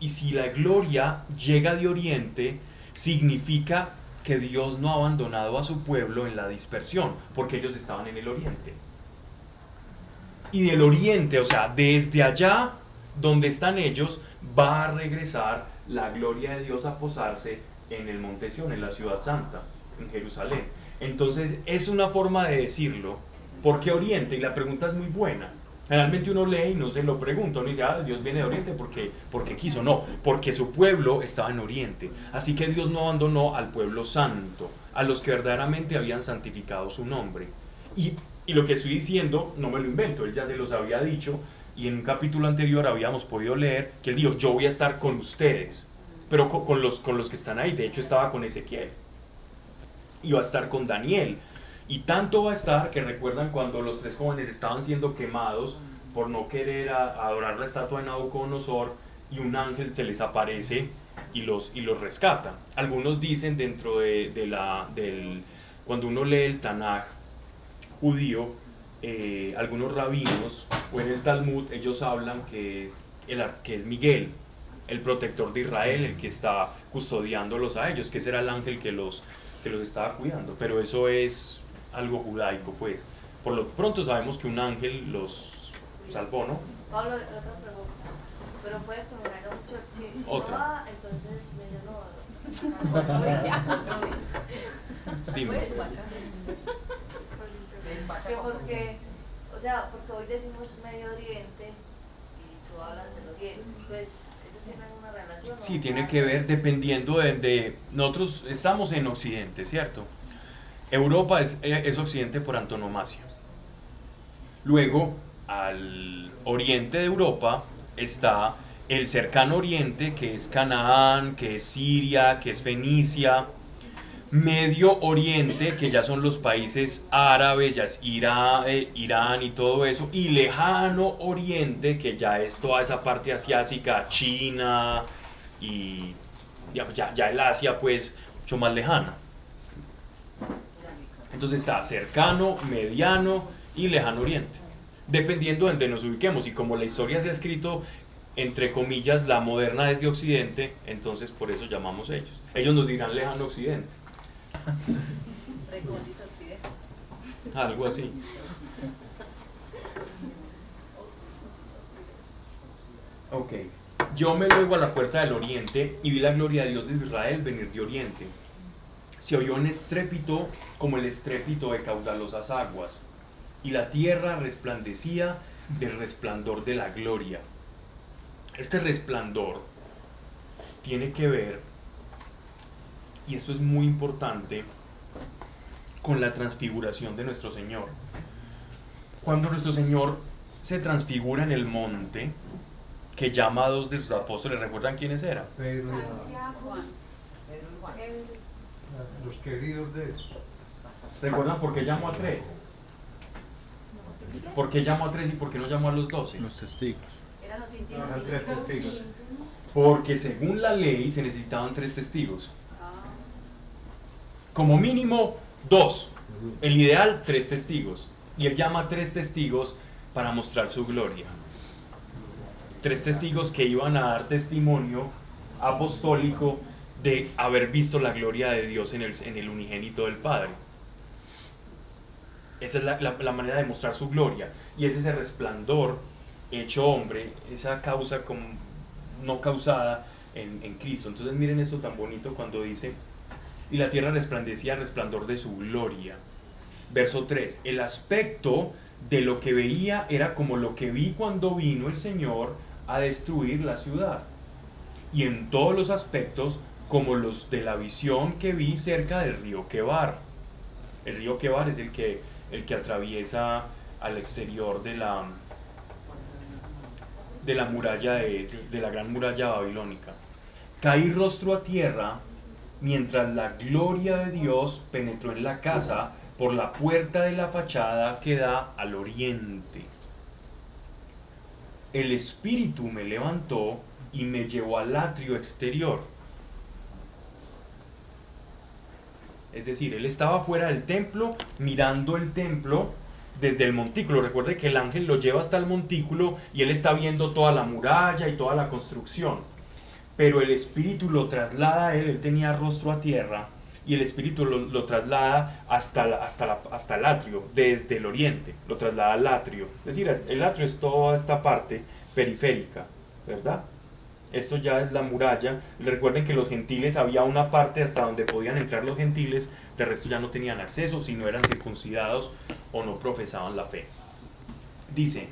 Y si la gloria llega de oriente, significa que Dios no ha abandonado a su pueblo en la dispersión, porque ellos estaban en el oriente. Y del oriente, o sea, desde allá donde están ellos, va a regresar la gloria de Dios a posarse en el Monte Sión, en la ciudad santa, en Jerusalén. Entonces es una forma de decirlo. ¿Por qué oriente? Y la pregunta es muy buena. Generalmente uno lee y no se lo pregunta, uno dice, Dios viene de oriente porque quiso. No, porque su pueblo estaba en oriente. Así que Dios no abandonó al pueblo santo, a los que verdaderamente habían santificado su nombre. Y lo que estoy diciendo no me lo invento, él ya se los había dicho, y en un capítulo anterior habíamos podido leer que él dijo, yo voy a estar con ustedes, pero con los que están ahí. De hecho estaba con Ezequiel, y va a estar con Daniel. Y tanto va a estar que recuerdan cuando los tres jóvenes estaban siendo quemados por no querer adorar la estatua de Nabucodonosor, y un ángel se les aparece y los rescata. Algunos dicen dentro cuando uno lee el Tanaj judío, algunos rabinos o en el Talmud, ellos hablan que es Miguel, el protector de Israel, el que está custodiándolos a ellos, que ese era el ángel que los estaba cuidando. Pero eso es algo judaico, pues. Por lo pronto sabemos que un ángel los salvó, ¿no? Pablo, otra pregunta. Pero puede comer mucho. Si Otra. no va, entonces Dime. porque, o sea, porque hoy decimos Medio Oriente y tú hablas del Oriente, pues eso tiene una relación. Sí, tiene que ver dependiendo de nosotros estamos en Occidente, ¿cierto? Europa es Occidente por antonomasia. Luego, al oriente de Europa está el cercano oriente, que es Canaán, que es Siria, que es Fenicia. Medio Oriente, que ya son los países árabes, ya es Irán y todo eso. Y lejano Oriente, que ya es toda esa parte asiática, China y ya el Asia, pues mucho más lejana. Entonces está cercano, mediano y lejano Oriente, dependiendo de donde nos ubiquemos. Y como la historia se ha escrito, entre comillas, la moderna desde Occidente, entonces por eso llamamos ellos. Ellos nos dirán lejano Occidente. Recóndito Occidente. Algo así. Ok. Yo me luego a la puerta del oriente y vi la gloria de Dios de Israel venir de oriente. Se oyó un estrépito como el estrépito de caudalosas aguas, y la tierra resplandecía del resplandor de la gloria. Este resplandor tiene que ver, y esto es muy importante, con la transfiguración de nuestro Señor. Cuando nuestro Señor se transfigura en el monte, que llama a dos de sus apóstoles, ¿recuerdan quiénes eran? Pedro y Santiago, Pedro y Juan. los queridos de él. ¿Recuerdan por qué llamó a tres? ¿Por qué llamó a 3 y por qué no llamó a los 12? Los testigos. Eran los íntimos. Eran 3 testigos. Porque según la ley se necesitaban 3 testigos. Como mínimo 2. El ideal 3 testigos. Y él llama a 3 testigos para mostrar su gloria. 3 testigos que iban a dar testimonio apostólico de haber visto la gloria de Dios en el unigénito del Padre. Esa es la manera de mostrar su gloria. Y es ese resplandor hecho hombre, esa causa no causada en Cristo. Entonces miren esto tan bonito cuando dice: y la tierra resplandecía al resplandor de su gloria. Verso 3, el aspecto de lo que veía era como lo que vi cuando vino el Señor a destruir la ciudad, y en todos los aspectos como los de la visión que vi cerca del río Quebar. El río Quebar es el que atraviesa al exterior de la muralla de la gran muralla babilónica. Caí rostro a tierra mientras la gloria de Dios penetró en la casa por la puerta de la fachada que da al oriente. El Espíritu me levantó y me llevó al atrio exterior. Es decir, él estaba fuera del templo, mirando el templo desde el montículo. Recuerde que el ángel lo lleva hasta el montículo y él está viendo toda la muralla y toda la construcción. Pero el Espíritu lo traslada a él tenía rostro a tierra, y el Espíritu lo traslada hasta el atrio, desde el oriente, lo traslada al atrio. Es decir, el atrio es toda esta parte periférica, ¿verdad? Esto ya es la muralla. Recuerden que los gentiles, había una parte hasta donde podían entrar los gentiles, de resto ya no tenían acceso si no eran circuncidados o no profesaban la fe. Dice: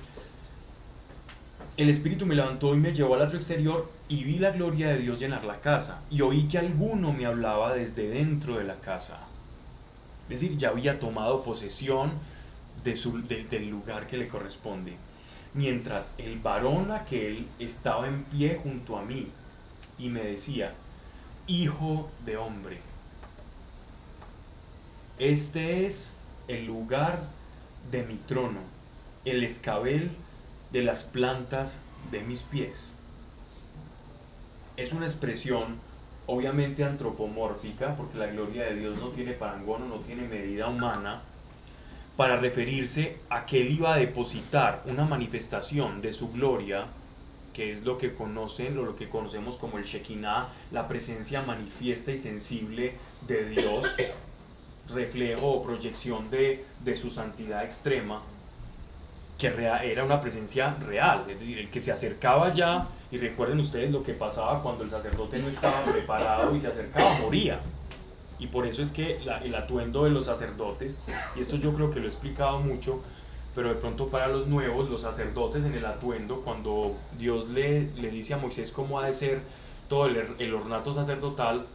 el Espíritu me levantó y me llevó al atrio exterior, y vi la gloria de Dios llenar la casa, y oí que alguno me hablaba desde dentro de la casa. Es decir, ya había tomado posesión del lugar que le corresponde. Mientras el varón aquel estaba en pie junto a mí, y me decía: hijo de hombre, este es el lugar de mi trono, el escabel de las plantas de mis pies. Es una expresión obviamente antropomórfica, porque la gloria de Dios no tiene parangón, no tiene medida humana, para referirse a que él iba a depositar una manifestación de su gloria, que es lo que conocen o lo que conocemos como el Shekinah, la presencia manifiesta y sensible de Dios, reflejo o proyección de su santidad extrema, que era una presencia real. Es decir, el que se acercaba ya, y recuerden ustedes lo que pasaba cuando el sacerdote no estaba preparado y se acercaba, moría. Y por eso es que el atuendo de los sacerdotes, y esto yo creo que lo he explicado mucho, pero de pronto para los nuevos, los sacerdotes en el atuendo, cuando Dios le dice a Moisés cómo ha de ser todo el ornato sacerdotal,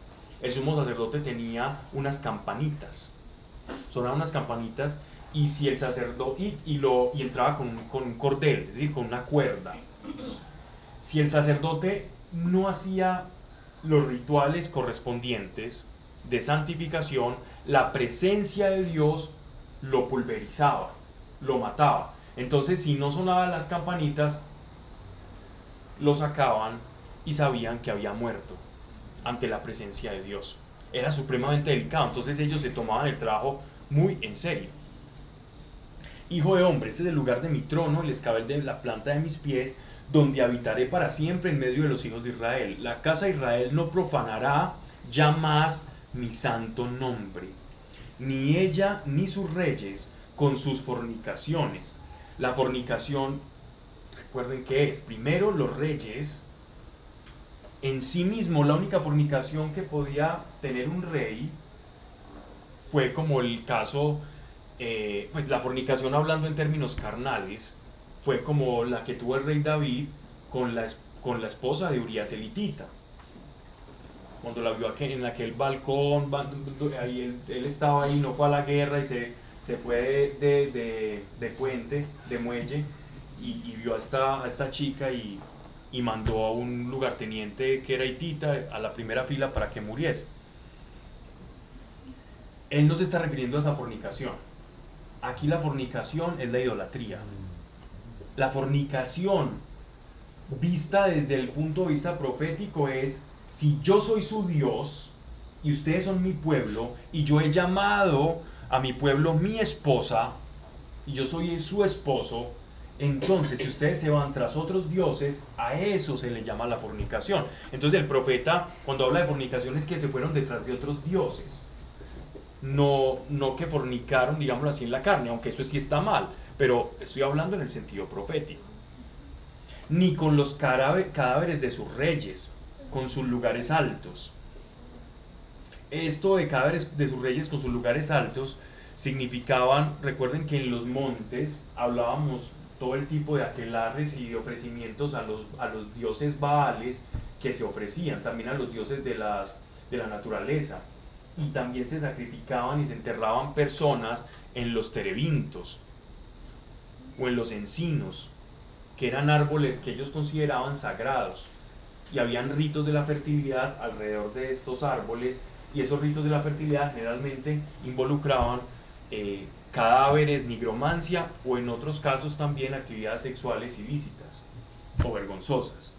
el sumo sacerdote tenía unas campanitas, sonaban unas campanitas, y si el sacerdote, y entraba con un cordel, es decir, con una cuerda. Si el sacerdote no hacía los rituales correspondientes de santificación, la presencia de Dios lo pulverizaba, lo mataba. Entonces, si no sonaban las campanitas, lo sacaban y sabían que había muerto ante la presencia de Dios. Era supremamente delicado, entonces ellos se tomaban el trabajo muy en serio. Hijo de hombre, este es el lugar de mi trono, el escabel de la planta de mis pies, donde habitaré para siempre en medio de los hijos de Israel. La casa de Israel no profanará ya más mi santo nombre, ni ella ni sus reyes con sus fornicaciones. La fornicación, recuerden que es, primero los reyes, en sí mismo la única fornicación que podía tener un rey fue como el caso, pues la fornicación hablando en términos carnales, fue como la que tuvo el rey David con la esposa de Urías elitita. Cuando la vio en aquel balcón, ahí él estaba ahí, no fue a la guerra y se fue de puente, de muelle, y vio a esta chica y mandó a un lugarteniente que era hitita a la primera fila para que muriese. Él no se está refiriendo a esa fornicación. Aquí la fornicación es la idolatría. La fornicación, vista desde el punto de vista profético, es: si yo soy su Dios y ustedes son mi pueblo, y yo he llamado a mi pueblo mi esposa, y yo soy su esposo, entonces si ustedes se van tras otros dioses, a eso se le llama la fornicación. Entonces el profeta, cuando habla de fornicación, es que se fueron detrás de otros dioses. No que fornicaron, digámoslo así, en la carne, aunque eso sí está mal, pero estoy hablando en el sentido profético. Ni con los cadáveres de sus reyes, con sus lugares altos. Esto de cadáveres de sus reyes con sus lugares altos significaban, recuerden que en los montes hablábamos todo el tipo de aquelarres y de ofrecimientos a los dioses baales que se ofrecían, también a los dioses de la naturaleza, y también se sacrificaban y se enterraban personas en los terebintos o en los encinos, que eran árboles que ellos consideraban sagrados, y habían ritos de la fertilidad alrededor de estos árboles, y esos ritos de la fertilidad generalmente involucraban cadáveres, nigromancia, o en otros casos también actividades sexuales ilícitas o vergonzosas.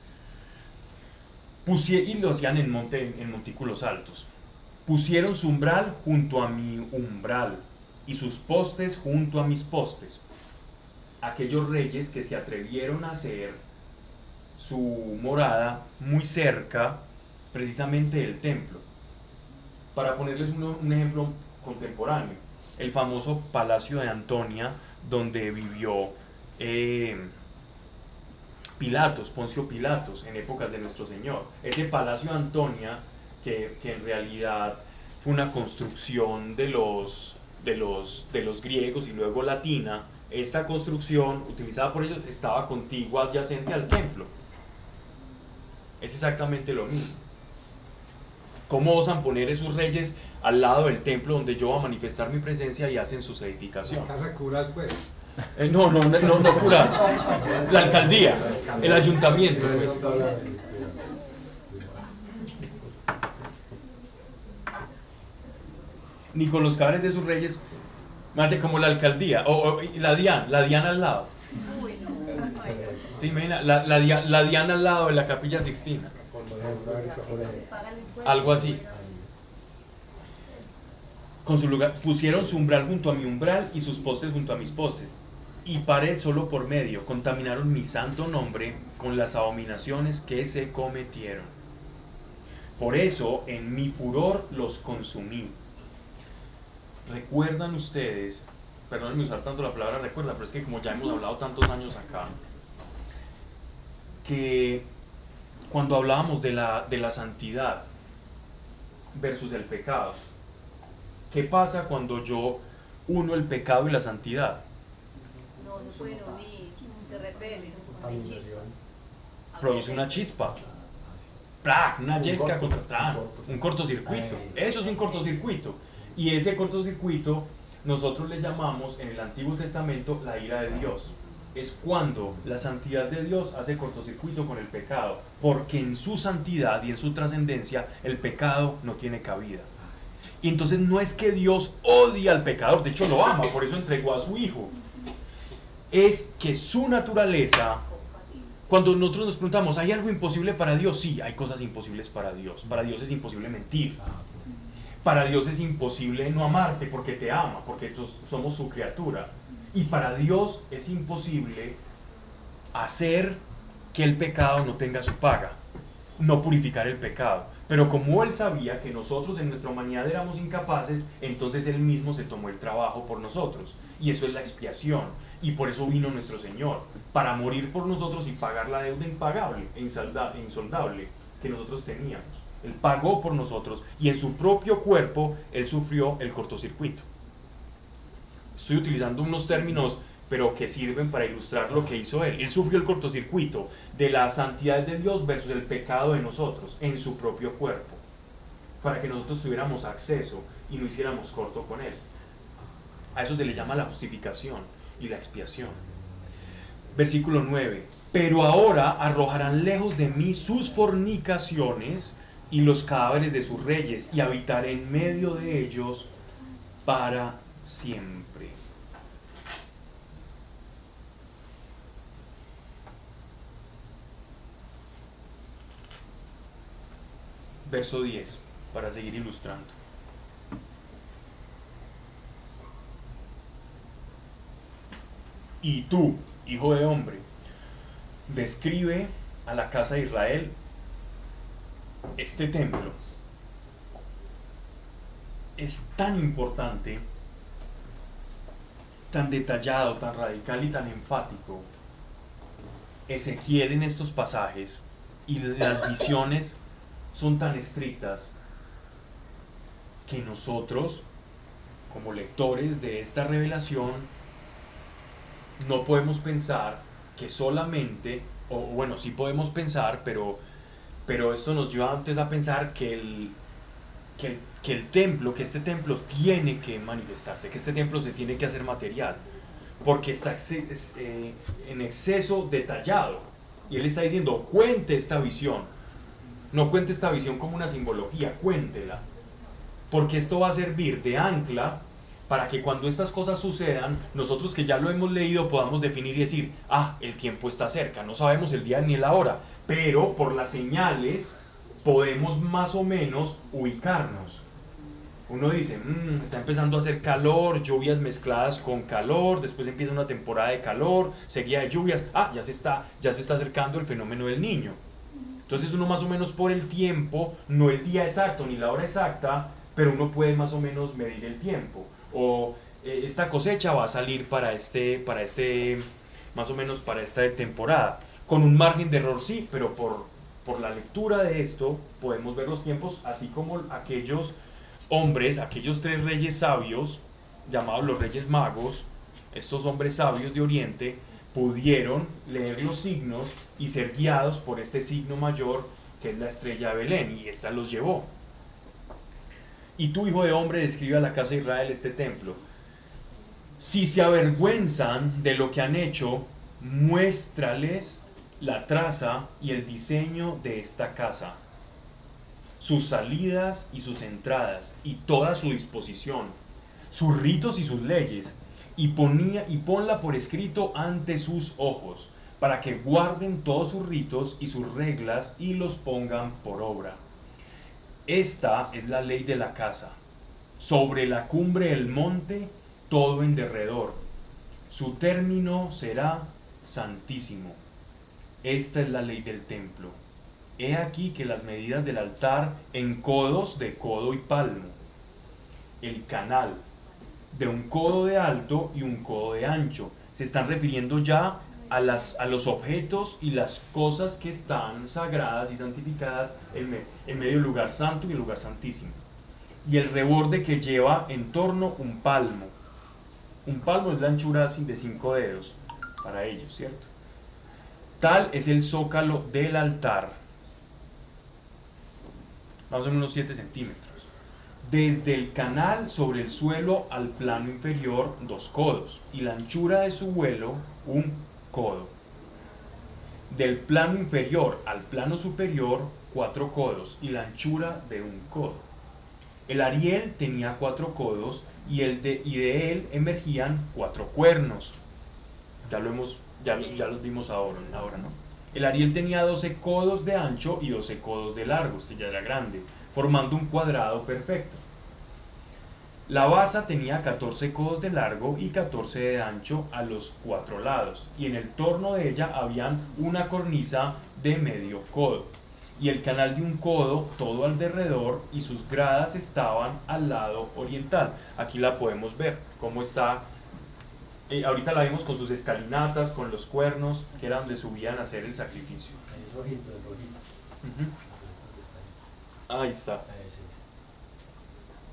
Y lo hacían en montículos altos. Pusieron su umbral junto a mi umbral y sus postes junto a mis postes. Aquellos reyes que se atrevieron a hacer su morada muy cerca precisamente del templo. Para ponerles un ejemplo contemporáneo, el famoso Palacio de Antonia, donde vivió Poncio Pilatos, en épocas de nuestro Señor. Ese Palacio de Antonia, que en realidad fue una construcción de los griegos y luego latina, esta construcción utilizada por ellos estaba contigua, adyacente al templo. Es exactamente lo mismo. ¿Cómo osan poner esos reyes al lado del templo donde yo voy a manifestar mi presencia y hacen sus edificaciones? La casa cural, pues. No curar. La alcaldía, el ayuntamiento, pues. Ni con los cadáveres de sus reyes, mate como la alcaldía, o la Diana al lado. ¿Te imaginas? La Diana al lado de la Capilla Sixtina. Algo así. Con su lugar, pusieron su umbral junto a mi umbral y sus postes junto a mis postes, y pared solo por medio. Contaminaron mi santo nombre con las abominaciones que se cometieron. Por eso en mi furor los consumí. ¿Recuerdan ustedes? Perdónenme usar tanto la palabra recuerda, pero es que como ya hemos hablado tantos años acá, que cuando hablábamos de la santidad versus el pecado, ¿qué pasa cuando yo uno el pecado y la santidad? No pueden unir, se repelen, hay chispas. Produce una chispa. ¡Plac! Una yesca contra un cortocircuito. Eso es un cortocircuito. Y ese cortocircuito nosotros le llamamos en el Antiguo Testamento la ira de Dios. Es cuando la santidad de Dios hace cortocircuito con el pecado, porque en su santidad y en su trascendencia el pecado no tiene cabida. Y entonces no es que Dios odia al pecador, de hecho lo ama, por eso entregó a su Hijo. Es que su naturaleza, cuando nosotros nos preguntamos, ¿hay algo imposible para Dios? Sí, hay cosas imposibles para Dios. Para Dios es imposible mentir. Para Dios es imposible no amarte porque te ama, porque somos su criatura. Y para Dios es imposible hacer que el pecado no tenga su paga, no purificar el pecado. Pero como Él sabía que nosotros en nuestra humanidad éramos incapaces, entonces Él mismo se tomó el trabajo por nosotros. Y eso es la expiación. Y por eso vino nuestro Señor, para morir por nosotros y pagar la deuda impagable e insoldable que nosotros teníamos. Él pagó por nosotros y en su propio cuerpo Él sufrió el cortocircuito. Estoy utilizando unos términos, pero que sirven para ilustrar lo que hizo Él. Él sufrió el cortocircuito de la santidad de Dios versus el pecado de nosotros en su propio cuerpo, para que nosotros tuviéramos acceso y no hiciéramos corto con Él. A eso se le llama la justificación y la expiación. Versículo 9. Pero ahora arrojarán lejos de mí sus fornicaciones y los cadáveres de sus reyes, y habitaré en medio de ellos para siempre. verso 10, para seguir ilustrando. Y tú, hijo de hombre, describe a la casa de Israel este templo. Es tan importante, tan detallado, tan radical y tan enfático Ezequiel en estos pasajes, y las visiones son tan estrictas que nosotros, como lectores de esta revelación, no podemos pensar que solamente, o bueno, sí podemos pensar, pero esto nos lleva antes a pensar que el templo, que este templo tiene que manifestarse, que este templo se tiene que hacer material, porque está en exceso detallado. Y él está diciendo, cuente esta visión. No cuente esta visión como una simbología, cuéntela. Porque esto va a servir de ancla para que cuando estas cosas sucedan, nosotros que ya lo hemos leído podamos definir y decir, el tiempo está cerca, no sabemos el día ni la hora, pero por las señales podemos más o menos ubicarnos. Uno dice, está empezando a hacer calor, lluvias mezcladas con calor, después empieza una temporada de calor, seguida de lluvias, ya se está acercando el fenómeno del Niño. Entonces uno más o menos por el tiempo, no el día exacto ni la hora exacta, pero uno puede más o menos medir el tiempo. O esta cosecha va a salir para más o menos para esta temporada. Con un margen de error sí, pero por la lectura de esto podemos ver los tiempos, así como aquellos hombres, aquellos 3 reyes sabios, llamados los reyes magos, estos hombres sabios de Oriente, pudieron leer los signos y ser guiados por este signo mayor que es la estrella de Belén, y esta los llevó. Y tú, hijo de hombre, describe a la casa de Israel este templo. Si se avergüenzan de lo que han hecho, muéstrales la traza y el diseño de esta casa, sus salidas y sus entradas, y toda su disposición, sus ritos y sus leyes, y ponla por escrito ante sus ojos, para que guarden todos sus ritos y sus reglas y los pongan por obra. Esta es la ley de la casa. Sobre la cumbre del monte, todo en derredor. Su término será santísimo. Esta es la ley del templo. He aquí que las medidas del altar en codos de codo y palmo. El canal de un codo de alto y un codo de ancho. Se están refiriendo ya a los objetos y las cosas que están sagradas y santificadas en medio del lugar santo y el lugar santísimo. Y el reborde que lleva en torno un palmo. Un palmo es la anchura de 5 dedos para ellos, ¿cierto? Tal es el zócalo del altar, más o menos unos 7 centímetros. Desde el canal sobre el suelo al plano inferior 2 codos, y la anchura de su vuelo 1 codo. Del plano inferior al plano superior 4 codos, y la anchura de 1 codo. El Ariel tenía 4 codos, y de él emergían 4 cuernos. Ya los vimos ahora, ¿no? El Ariel tenía 12 codos de ancho y 12 codos de largo, este ya era grande, formando un cuadrado perfecto. La basa tenía 14 codos de largo y 14 de ancho a los 4 lados, y en el torno de ella habían una cornisa de medio codo, y el canal de 1 codo todo alrededor, y sus gradas estaban al lado oriental. Aquí la podemos ver, cómo está. Ahorita la vimos con sus escalinatas, con los cuernos, que era donde subían a hacer el sacrificio. El rojito. Ahí está.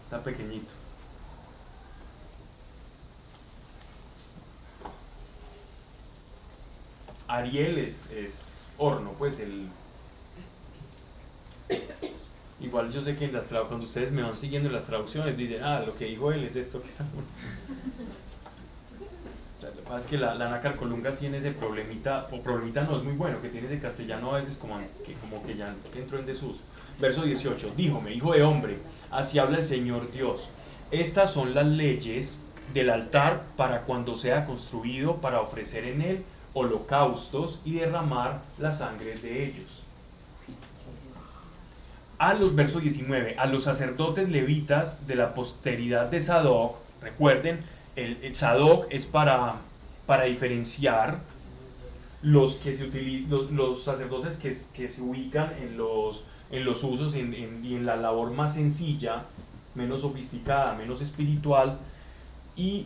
Está pequeñito. Ariel es horno, pues igual yo sé que cuando ustedes me van siguiendo en las traducciones dicen, lo que dijo él es esto que está. Lo que pasa es que la nácar colunga tiene ese problemita, o problemita no, es muy bueno, que tiene ese castellano a veces como que ya entró en desuso. Verso 18, díjome, hijo de hombre, así habla el Señor Dios, estas son las leyes del altar para cuando sea construido, para ofrecer en él holocaustos y derramar la sangre de ellos. A los versos 19, a los sacerdotes levitas de la posteridad de Sadoc, recuerden, el Sadoc es para diferenciar los sacerdotes que se ubican en los usos y en la labor más sencilla, menos sofisticada, menos espiritual, y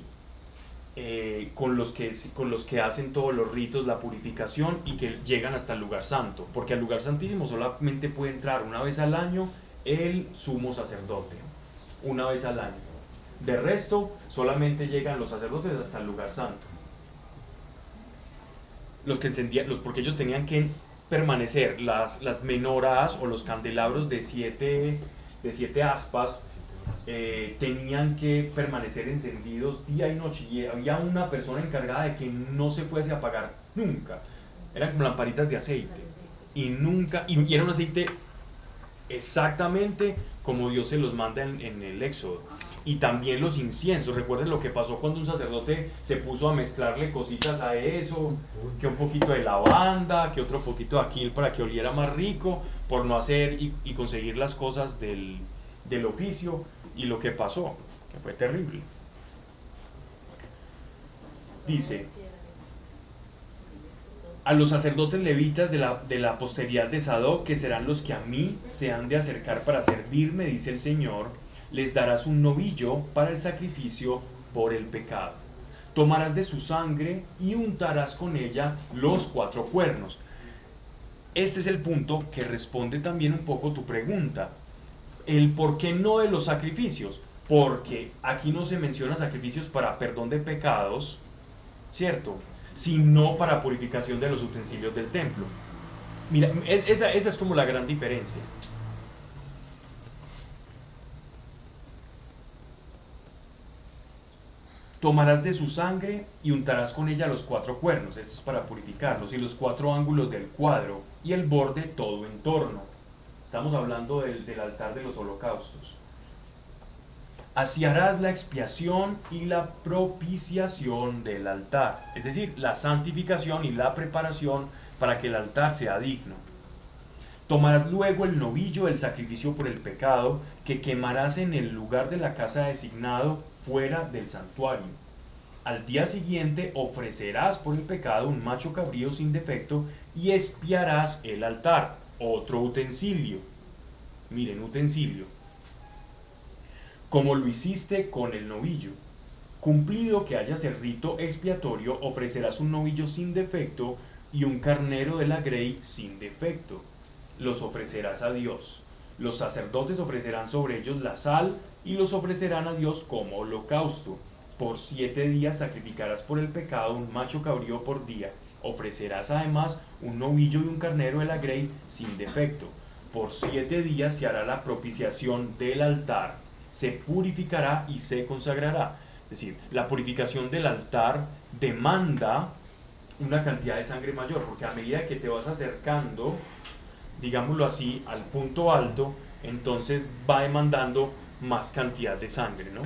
con los que hacen todos los ritos, la purificación, y que llegan hasta el lugar santo, porque al lugar santísimo solamente puede entrar una vez al año el sumo sacerdote, una vez al año. De resto, solamente llegan los sacerdotes hasta el lugar santo. Porque ellos tenían que permanecer, las menorás o los candelabros de siete aspas, tenían que permanecer encendidos día y noche, y había una persona encargada de que no se fuese a apagar nunca. Eran como lamparitas de aceite, y era un aceite exactamente como Dios se los manda en el Éxodo. Y también los inciensos. Recuerden lo que pasó cuando un sacerdote se puso a mezclarle cositas a eso, que un poquito de lavanda, que otro poquito de aquil para que oliera más rico, por no hacer y conseguir las cosas del oficio, y lo que pasó, que fue terrible. Dice: a los sacerdotes levitas de la posteridad de Sadoc, que serán los que a mí se han de acercar para servirme, dice el Señor, les darás un novillo para el sacrificio por el pecado. Tomarás de su sangre y untarás con ella los 4 cuernos. Este es el punto que responde también un poco tu pregunta. El por qué no de los sacrificios. Porque aquí no se menciona sacrificios para perdón de pecados, ¿cierto?, sino para purificación de los utensilios del templo. Mira, esa es como la gran diferencia. Tomarás de su sangre y untarás con ella los 4 cuernos, esto es para purificarlos, y los 4 ángulos del cuadro, y el borde todo en torno. Estamos hablando del altar de los holocaustos. Así harás la expiación y la propiciación del altar, es decir, la santificación y la preparación para que el altar sea digno. Tomarás luego el novillo del sacrificio por el pecado, que quemarás en el lugar de la casa designado fuera del santuario. Al día siguiente ofrecerás por el pecado un macho cabrío sin defecto y expiarás el altar. Otro utensilio. Miren, utensilio. Como lo hiciste con el novillo. Cumplido que hayas el rito expiatorio, ofrecerás un novillo sin defecto y un carnero de la grey sin defecto. Los ofrecerás a Dios. Los sacerdotes ofrecerán sobre ellos la sal y los ofrecerán a Dios como holocausto. Por 7 días sacrificarás por el pecado un macho cabrío por día. Ofrecerás además un novillo y un carnero de la grey sin defecto. Por 7 días se hará la propiciación del altar. Se purificará y se consagrará. Es decir, la purificación del altar demanda una cantidad de sangre mayor, porque a medida que te vas acercando, digámoslo así, al punto alto, entonces va demandando más cantidad de sangre, ¿no?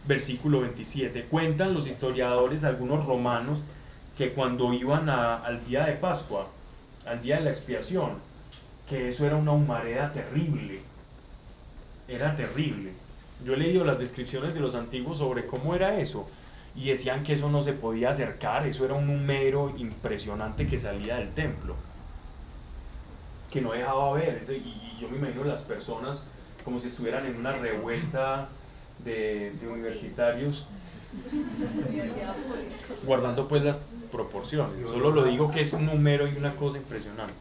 Versículo 27. Cuentan los historiadores, algunos romanos, que cuando iban al día de Pascua, al día de la expiación, que eso era una humareda terrible. Era terrible. Yo he leído las descripciones de los antiguos sobre cómo era eso, y decían que eso no se podía acercar, eso era un humero impresionante que salía del templo, que no dejaba ver eso, y yo me imagino las personas como si estuvieran en una revuelta de universitarios, guardando pues las proporciones. Solo lo digo que es un número y una cosa impresionante.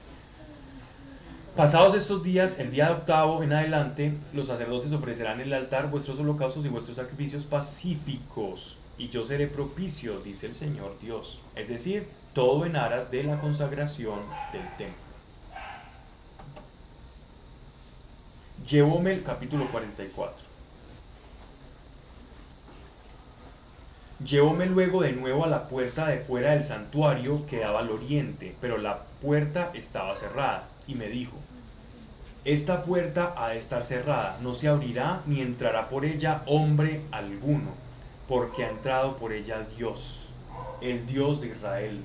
Pasados estos días, el día de octavo en adelante, los sacerdotes ofrecerán en el altar vuestros holocaustos y vuestros sacrificios pacíficos, y yo seré propicio, dice el Señor Dios. Es decir, todo en aras de la consagración del templo. Llevóme el capítulo 44. Llevóme luego de nuevo a la puerta de fuera del santuario que daba al oriente, pero la puerta estaba cerrada, y me dijo: esta puerta ha de estar cerrada, no se abrirá ni entrará por ella hombre alguno, porque ha entrado por ella Dios, el Dios de Israel.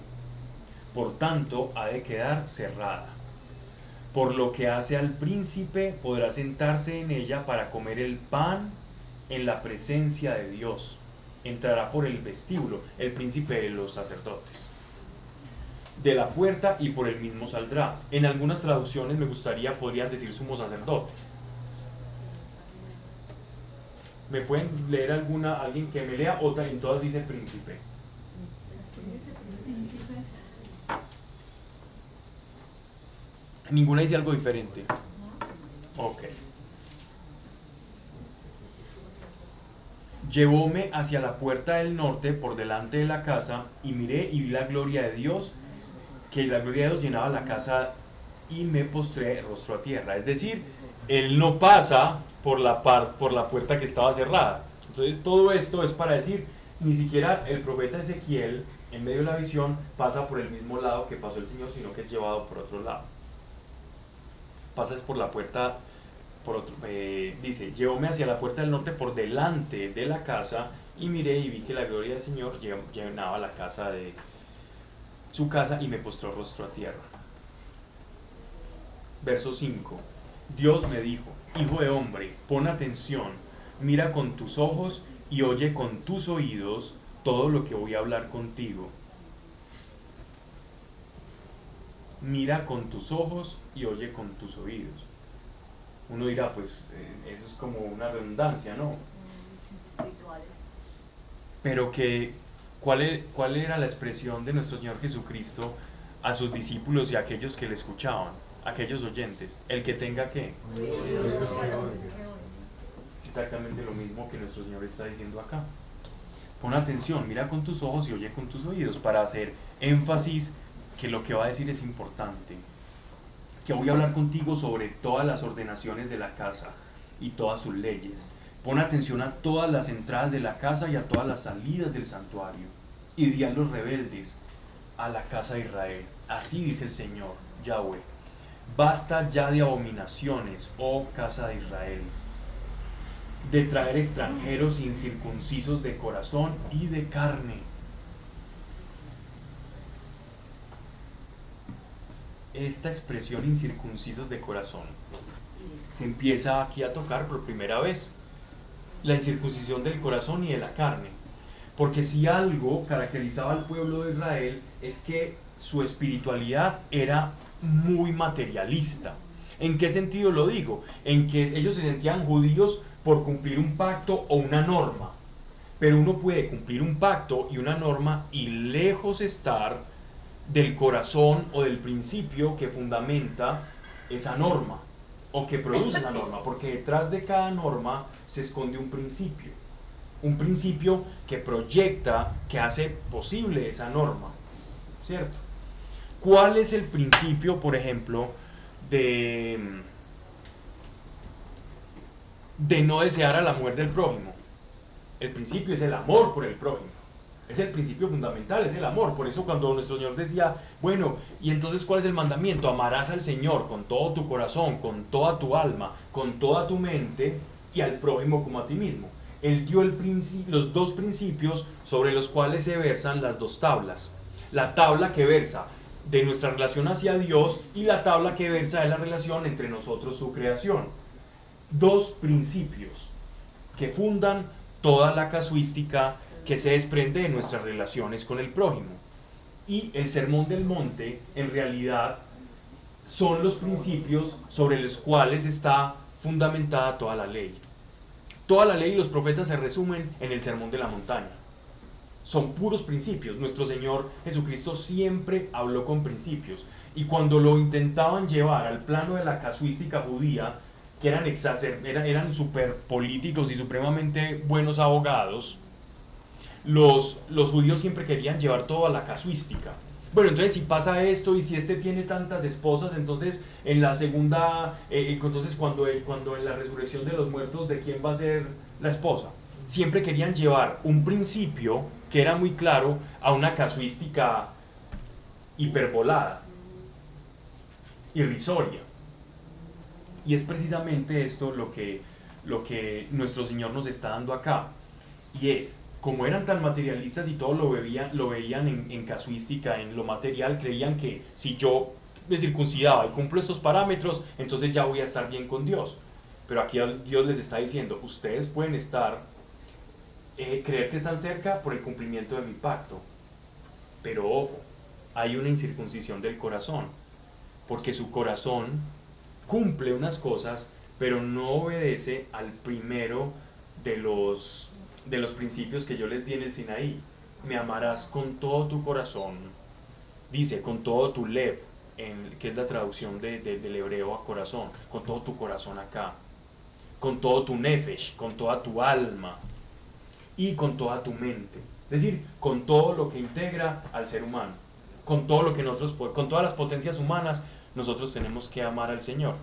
Por tanto, ha de quedar cerrada. Por lo que hace al príncipe, podrá sentarse en ella para comer el pan en la presencia de Dios. Entrará por el vestíbulo, el príncipe de los sacerdotes, de la puerta, y por el mismo saldrá. En algunas traducciones podrían decir sumo sacerdote. ¿Me pueden leer alguien que me lea? Otra, en todas dice príncipe. Ninguna dice algo diferente. Ok. Llevóme hacia la puerta del norte por delante de la casa, y miré y vi la gloria de Dios, que la gloria de Dios llenaba la casa, y me postré rostro a tierra. Es decir, él no pasa por la puerta que estaba cerrada. Entonces todo esto es para decir, ni siquiera el profeta Ezequiel, en medio de la visión, pasa por el mismo lado que pasó el Señor, sino que es llevado por otro lado. Pasas por la puerta, dice, llevóme hacia la puerta del norte por delante de la casa, y miré y vi que la gloria del Señor llenaba la casa de su casa, y me postró rostro a tierra. Verso 5. Dios me dijo: hijo de hombre, pon atención, mira con tus ojos y oye con tus oídos todo lo que voy a hablar contigo. Mira con tus ojos y oye con tus oídos. Uno dirá, pues eso es como una redundancia, ¿no? Pero ¿cuál era la expresión de nuestro Señor Jesucristo a sus discípulos y a aquellos que le escuchaban, aquellos oyentes? El que tenga ¿qué? Es exactamente lo mismo que nuestro Señor está diciendo acá. Pon atención, mira con tus ojos y oye con tus oídos, para hacer énfasis que lo que va a decir es importante. Que voy a hablar contigo sobre todas las ordenaciones de la casa y todas sus leyes. Pon atención a todas las entradas de la casa y a todas las salidas del santuario. Y di a los rebeldes, a la casa de Israel: así dice el Señor, Yahweh, basta ya de abominaciones, oh casa de Israel, de traer extranjeros incircuncisos de corazón y de carne. Esta expresión incircuncisos de corazón se empieza aquí a tocar por primera vez. La incircuncisión del corazón y de la carne. Porque si algo caracterizaba al pueblo de Israel es que su espiritualidad era muy materialista. ¿En qué sentido lo digo? En que ellos se sentían judíos por cumplir un pacto o una norma. Pero uno puede cumplir un pacto y una norma y lejos estar del corazón o del principio que fundamenta esa norma o que produce esa norma, porque detrás de cada norma se esconde un principio que proyecta, que hace posible esa norma, ¿cierto? ¿Cuál es el principio, por ejemplo, de no desear a la mujer del prójimo? El principio es el amor por el prójimo. Es el principio fundamental, es el amor. Por eso cuando nuestro Señor decía, bueno, y entonces ¿cuál es el mandamiento? Amarás al Señor con todo tu corazón, con toda tu alma, con toda tu mente, y al prójimo como a ti mismo. Él dio los dos principios sobre los cuales se versan las dos tablas. La tabla que versa de nuestra relación hacia Dios y la tabla que versa de la relación entre nosotros, su creación. Dos principios que fundan toda la casuística que se desprende de nuestras relaciones con el prójimo. Y el Sermón del Monte, en realidad, son los principios sobre los cuales está fundamentada toda la ley. Toda la ley y los profetas se resumen en el Sermón de la Montaña. Son puros principios. Nuestro Señor Jesucristo siempre habló con principios. Y cuando lo intentaban llevar al plano de la casuística judía, que eran súper políticos y supremamente buenos abogados, los judíos siempre querían llevar todo a la casuística. Bueno, entonces si pasa esto y si este tiene tantas esposas, entonces en la segunda, entonces cuando en la resurrección de los muertos, ¿de quién va a ser la esposa? Siempre querían llevar un principio que era muy claro a una casuística hiperbolada, irrisoria. Y es precisamente esto lo que nuestro Señor nos está dando acá. Y es, como eran tan materialistas y todo lo veían en casuística, en lo material, creían que si yo me circuncidaba y cumplo estos parámetros, entonces ya voy a estar bien con Dios. Pero aquí Dios les está diciendo, ustedes pueden creer que están cerca por el cumplimiento de mi pacto. Pero ojo, hay una incircuncisión del corazón, porque su corazón cumple unas cosas, pero no obedece al primero de los principios que yo les di en el Sinaí. Me amarás con todo tu corazón, dice, con todo tu lev, que es la traducción del hebreo a corazón, con todo tu corazón acá, con todo tu nefesh, con toda tu alma y con toda tu mente. Es decir, con todo lo que integra al ser humano, con todo lo que con todas las potencias humanas, nosotros tenemos que amar al Señor.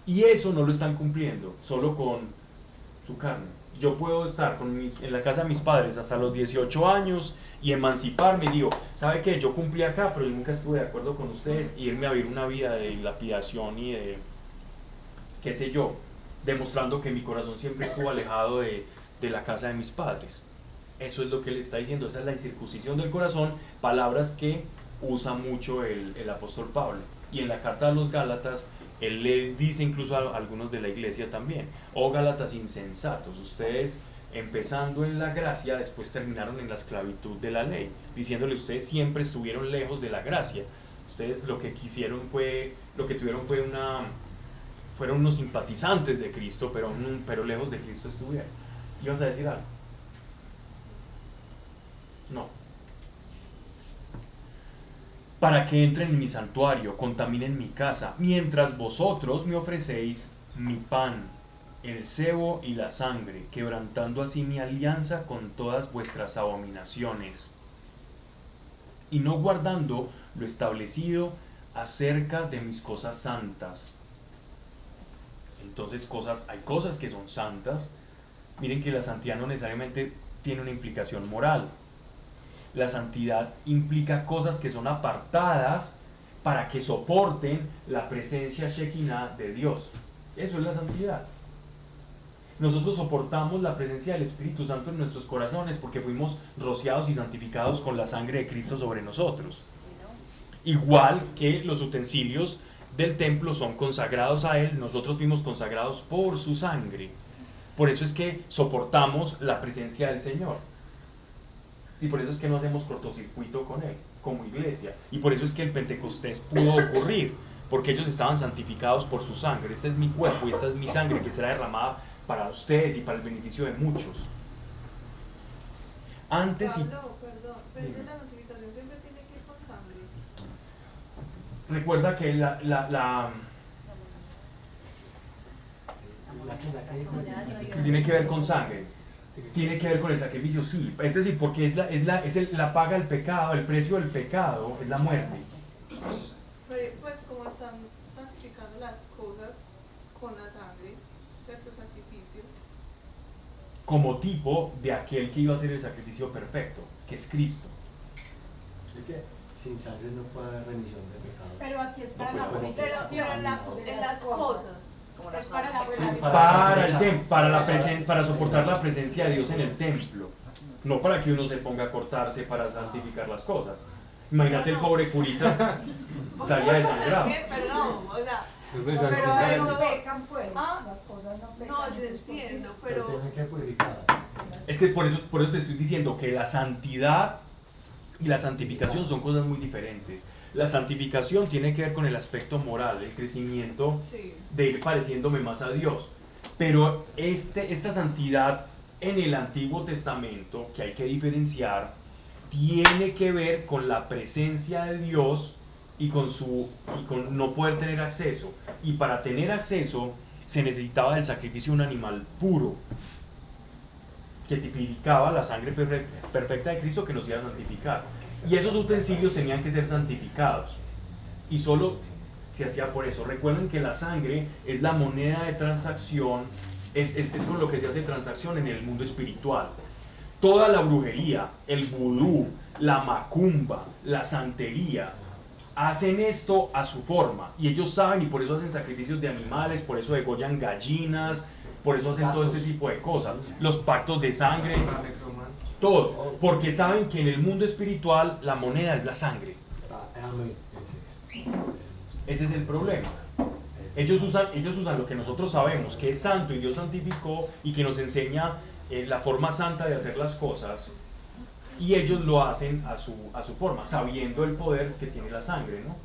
Y eso no lo están cumpliendo, solo con su carne. Yo puedo estar en la casa de mis padres hasta los 18 años y emanciparme y digo, ¿sabe qué? Yo cumplí acá, pero yo nunca estuve de acuerdo con ustedes, y irme a vivir una vida de lapidación y de, qué sé yo, demostrando que mi corazón siempre estuvo alejado de la casa de mis padres. Eso es lo que él está diciendo, esa es la incircuncisión del corazón, palabras que usa mucho el apóstol Pablo. Y en la carta a los Gálatas, él le dice incluso a algunos de la iglesia también, oh Gálatas insensatos, ustedes empezando en la gracia, después terminaron en la esclavitud de la ley, diciéndole, ustedes siempre estuvieron lejos de la gracia, ustedes lo que tuvieron fueron unos simpatizantes de Cristo, pero lejos de Cristo estuvieron. ¿Ibas a decir algo? No. Para que entren en mi santuario, contaminen mi casa, mientras vosotros me ofrecéis mi pan, el sebo y la sangre, quebrantando así mi alianza con todas vuestras abominaciones, y no guardando lo establecido acerca de mis cosas santas. Entonces hay cosas que son santas. Miren que la santidad no necesariamente tiene una implicación moral. La santidad implica cosas que son apartadas para que soporten la presencia Shekinah de Dios. Eso es la santidad. Nosotros soportamos la presencia del Espíritu Santo en nuestros corazones porque fuimos rociados y santificados con la sangre de Cristo sobre nosotros. Igual que los utensilios del templo son consagrados a Él, nosotros fuimos consagrados por su sangre. Por eso es que soportamos la presencia del Señor. Y por eso es que no hacemos cortocircuito con Él, como iglesia. Y por eso es que el Pentecostés pudo ocurrir, porque ellos estaban santificados por su sangre. Este es mi cuerpo y esta es mi sangre que será derramada para ustedes y para el beneficio de muchos. Antes y... Pablo, perdón, pero es que la santificación siempre tiene que ir con sangre. Recuerda que tiene que ver con sangre, tiene que ver con el sacrificio, sí, es decir, porque es la paga del pecado, el precio del pecado es la muerte. Pero pues como están santificando las cosas con la sangre, ¿cierto? Sacrificio. Como tipo de aquel que iba a hacer el sacrificio perfecto, que es Cristo. Así que sin sangre no puede haber remisión de pecados. Pero aquí es para No, la pero purificación en las cosas. Como Es las para la purificación. Para soportar la presencia de Dios en el templo, no para que uno se ponga a cortarse para santificar las cosas. Imagínate el pobre curita, estaría desangrado. Pero no, o sea, Pero pero no eso pecan, pues. Ah, Las cosas no pecan. no, sí entiendo, Pero pero tiene que purificar. Es que por eso te estoy diciendo que la santidad y la santificación son cosas muy diferentes. La santificación tiene que ver con el aspecto moral, el crecimiento sí. de ir pareciéndome más a Dios. Pero esta santidad en el Antiguo Testamento, que hay que diferenciar, tiene que ver con la presencia de Dios y con no poder tener acceso. Y para tener acceso se necesitaba del sacrificio de un animal puro, que tipificaba la sangre perfecta de Cristo que nos iba a santificar. Y esos utensilios tenían que ser santificados. Y solo se hacía por eso. Recuerden que la sangre es la moneda de transacción, es con lo que se hace transacción en el mundo espiritual. Toda la brujería, el vudú, la macumba, la santería, hacen esto a su forma. Y ellos saben, y por eso hacen sacrificios de animales, por eso degollan gallinas, por eso hacen todo este tipo de cosas. Los pactos de sangre, todo. Porque saben que en el mundo espiritual la moneda es la sangre. Ese es el problema. Ellos usan lo que nosotros sabemos que es santo y Dios santificó y que nos enseña la forma santa de hacer las cosas, y ellos lo hacen a su forma, sabiendo el poder que tiene la sangre, ¿no?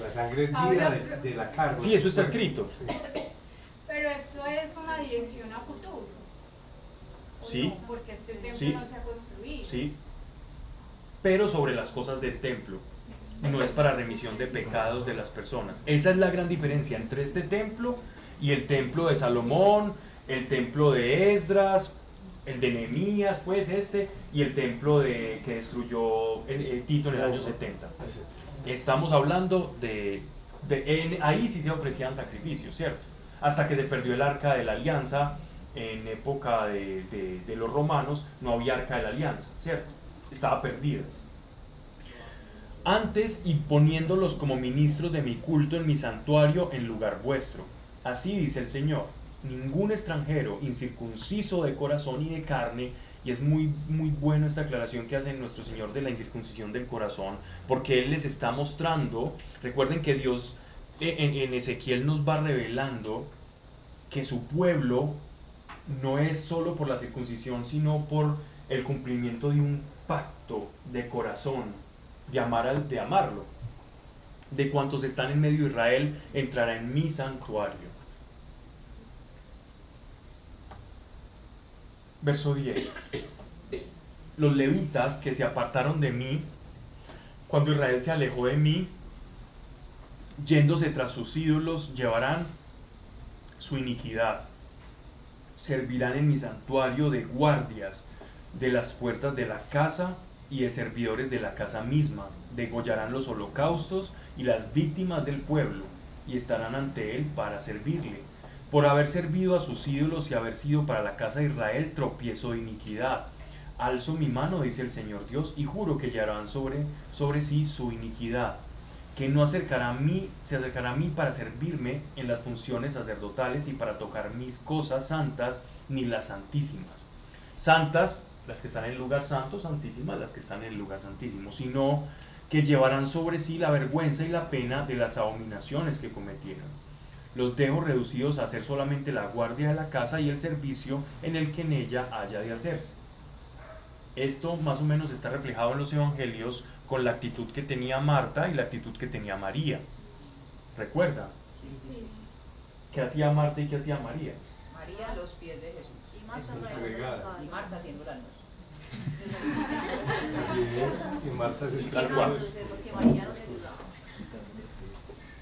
La sangre es vida de la carne. Sí, eso está escrito. Pero eso es una dirección a futuro. ¿O Sí. no? Porque este templo Sí. no se ha construido. Sí, pero sobre las cosas del templo, no es para remisión de pecados de las personas. Esa es la gran diferencia entre este templo y el templo de Salomón, el templo de Esdras, el de Nehemías, pues y el templo que destruyó Tito en el año 70. Estamos hablando ahí sí se ofrecían sacrificios, ¿cierto? Hasta que se perdió el arca de la alianza en época de los romanos, no había arca de la alianza, ¿cierto? Estaba perdida. Antes, y poniéndolos como ministros de mi culto en mi santuario en lugar vuestro. Así dice el Señor: ningún extranjero incircunciso de corazón y de carne. Y es muy, muy buena esta aclaración que hace nuestro Señor de la incircuncisión del corazón, porque Él les está mostrando. Recuerden que Dios en Ezequiel nos va revelando que su pueblo no es solo por la circuncisión, sino por el cumplimiento de un pacto de corazón, de amarlo. De cuantos están en medio de Israel, entrará en mi santuario. Verso 10. Los levitas que se apartaron de mí, cuando Israel se alejó de mí, yéndose tras sus ídolos, llevarán su iniquidad. Servirán en mi santuario de guardias de las puertas de la casa y de servidores de la casa misma. Degollarán los holocaustos y las víctimas del pueblo, y estarán ante él para servirle. Por haber servido a sus ídolos y haber sido para la casa de Israel tropiezo de iniquidad. Alzo mi mano, dice el Señor Dios, y juro que llevarán sobre sí su iniquidad, que no se acercará a mí para servirme en las funciones sacerdotales y para tocar mis cosas santas, ni las santísimas. Santas, las que están en el lugar santo; santísimas, las que están en el lugar santísimo, sino que llevarán sobre sí la vergüenza y la pena de las abominaciones que cometieron. Los dejo reducidos a hacer solamente la guardia de la casa y el servicio en el que en ella haya de hacerse. Esto más o menos está reflejado en los evangelios con la actitud que tenía Marta y la actitud que tenía María. ¿Recuerda? Sí. ¿Qué hacía Marta y qué hacía María? María a los pies de Jesús. Y Marta Entregada. Y Marta haciendo el almuerzo. Así es, y Marta se Tal cual. Porque María no le ayudaba.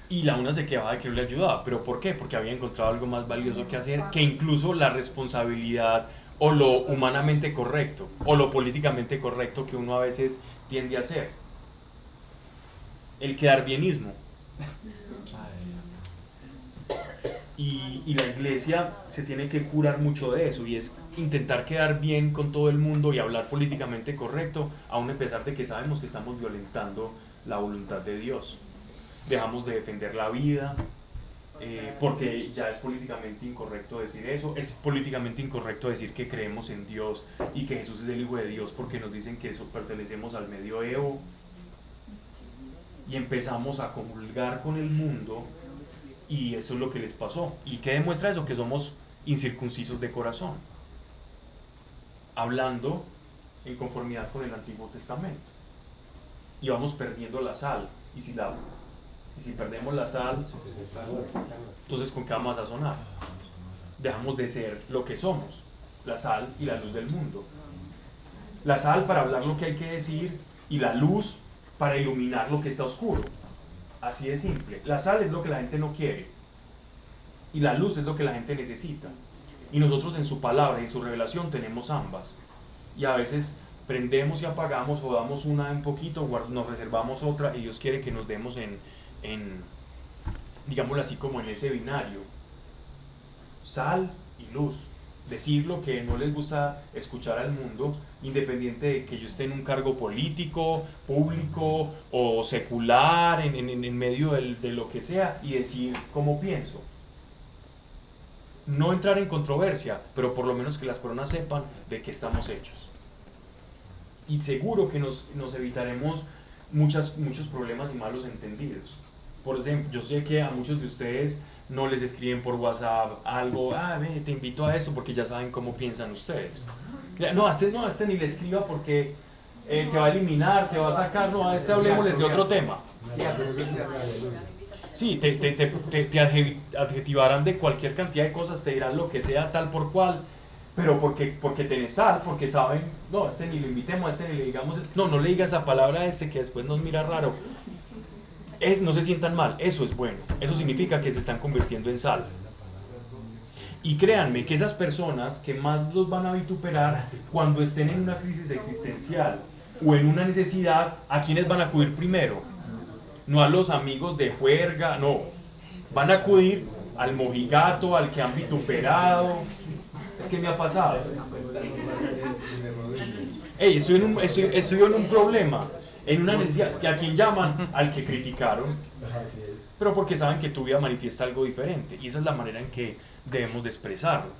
Y la una se quejaba de que no le ayudaba. ¿Pero por qué? Porque había encontrado algo más valioso que hacer, que incluso la responsabilidad o lo humanamente correcto o lo políticamente correcto que uno a veces tiende a hacer. El quedar bienismo. Y la iglesia se tiene que curar mucho de eso, y es intentar quedar bien con todo el mundo y hablar políticamente correcto, aun a pesar de que sabemos que estamos violentando la voluntad de Dios. Dejamos de defender la vida, porque ya es políticamente incorrecto decir eso. Es políticamente incorrecto decir que creemos en Dios y que Jesús es el Hijo de Dios, porque nos dicen que pertenecemos al medioevo, y empezamos a comulgar con el mundo, y eso es lo que les pasó. ¿Y qué demuestra eso? Que somos incircuncisos de corazón, hablando en conformidad con el Antiguo Testamento, y vamos perdiendo la sal. Y si perdemos la sal, entonces ¿con qué vamos a sazonar? Dejamos de ser lo que somos, la sal y la luz del mundo. La sal para hablar lo que hay que decir, y la luz para iluminar lo que está oscuro. Así de simple. La sal es lo que la gente no quiere, y la luz es lo que la gente necesita. Y nosotros en su palabra y en su revelación tenemos ambas. Y a veces prendemos y apagamos, o damos una un poquito, nos reservamos otra, y Dios quiere que nos demos en digámoslo así, como en ese binario, sal y luz. Decir lo que no les gusta escuchar al mundo, independiente de que yo esté en un cargo político, público o secular, en medio de lo que sea, y decir cómo pienso. No entrar en controversia, pero por lo menos que las personas sepan de qué estamos hechos. Y seguro que nos evitaremos muchos problemas y malos entendidos. por ejemplo, yo sé que a muchos de ustedes no les escriben por WhatsApp algo, ve, te invito a esto, porque ya saben cómo piensan ustedes. No, a este ni le escriba porque te va a eliminar, te va a sacar, no, a este hablemosles de otro tema. Sí, te adjetivarán de cualquier cantidad de cosas, te dirán lo que sea, tal por cual, pero porque tenés sal, porque saben, no, a este ni lo invitemos, a este ni le digamos, no le digas esa palabra a este que después nos mira raro. No se sientan mal, eso es bueno, eso significa que se están convirtiendo en sal. Y créanme que esas personas que más los van a vituperar cuando estén en una crisis existencial o en una necesidad, ¿a quiénes van a acudir primero? No a los amigos de juerga, no, van a acudir al mojigato, al que han vituperado. Es que me ha pasado. Hey, estoy en un problema, en una necesidad, y a quién llaman, al que criticaron, pero porque saben que tu vida manifiesta algo diferente, y esa es la manera en que debemos de expresarlo.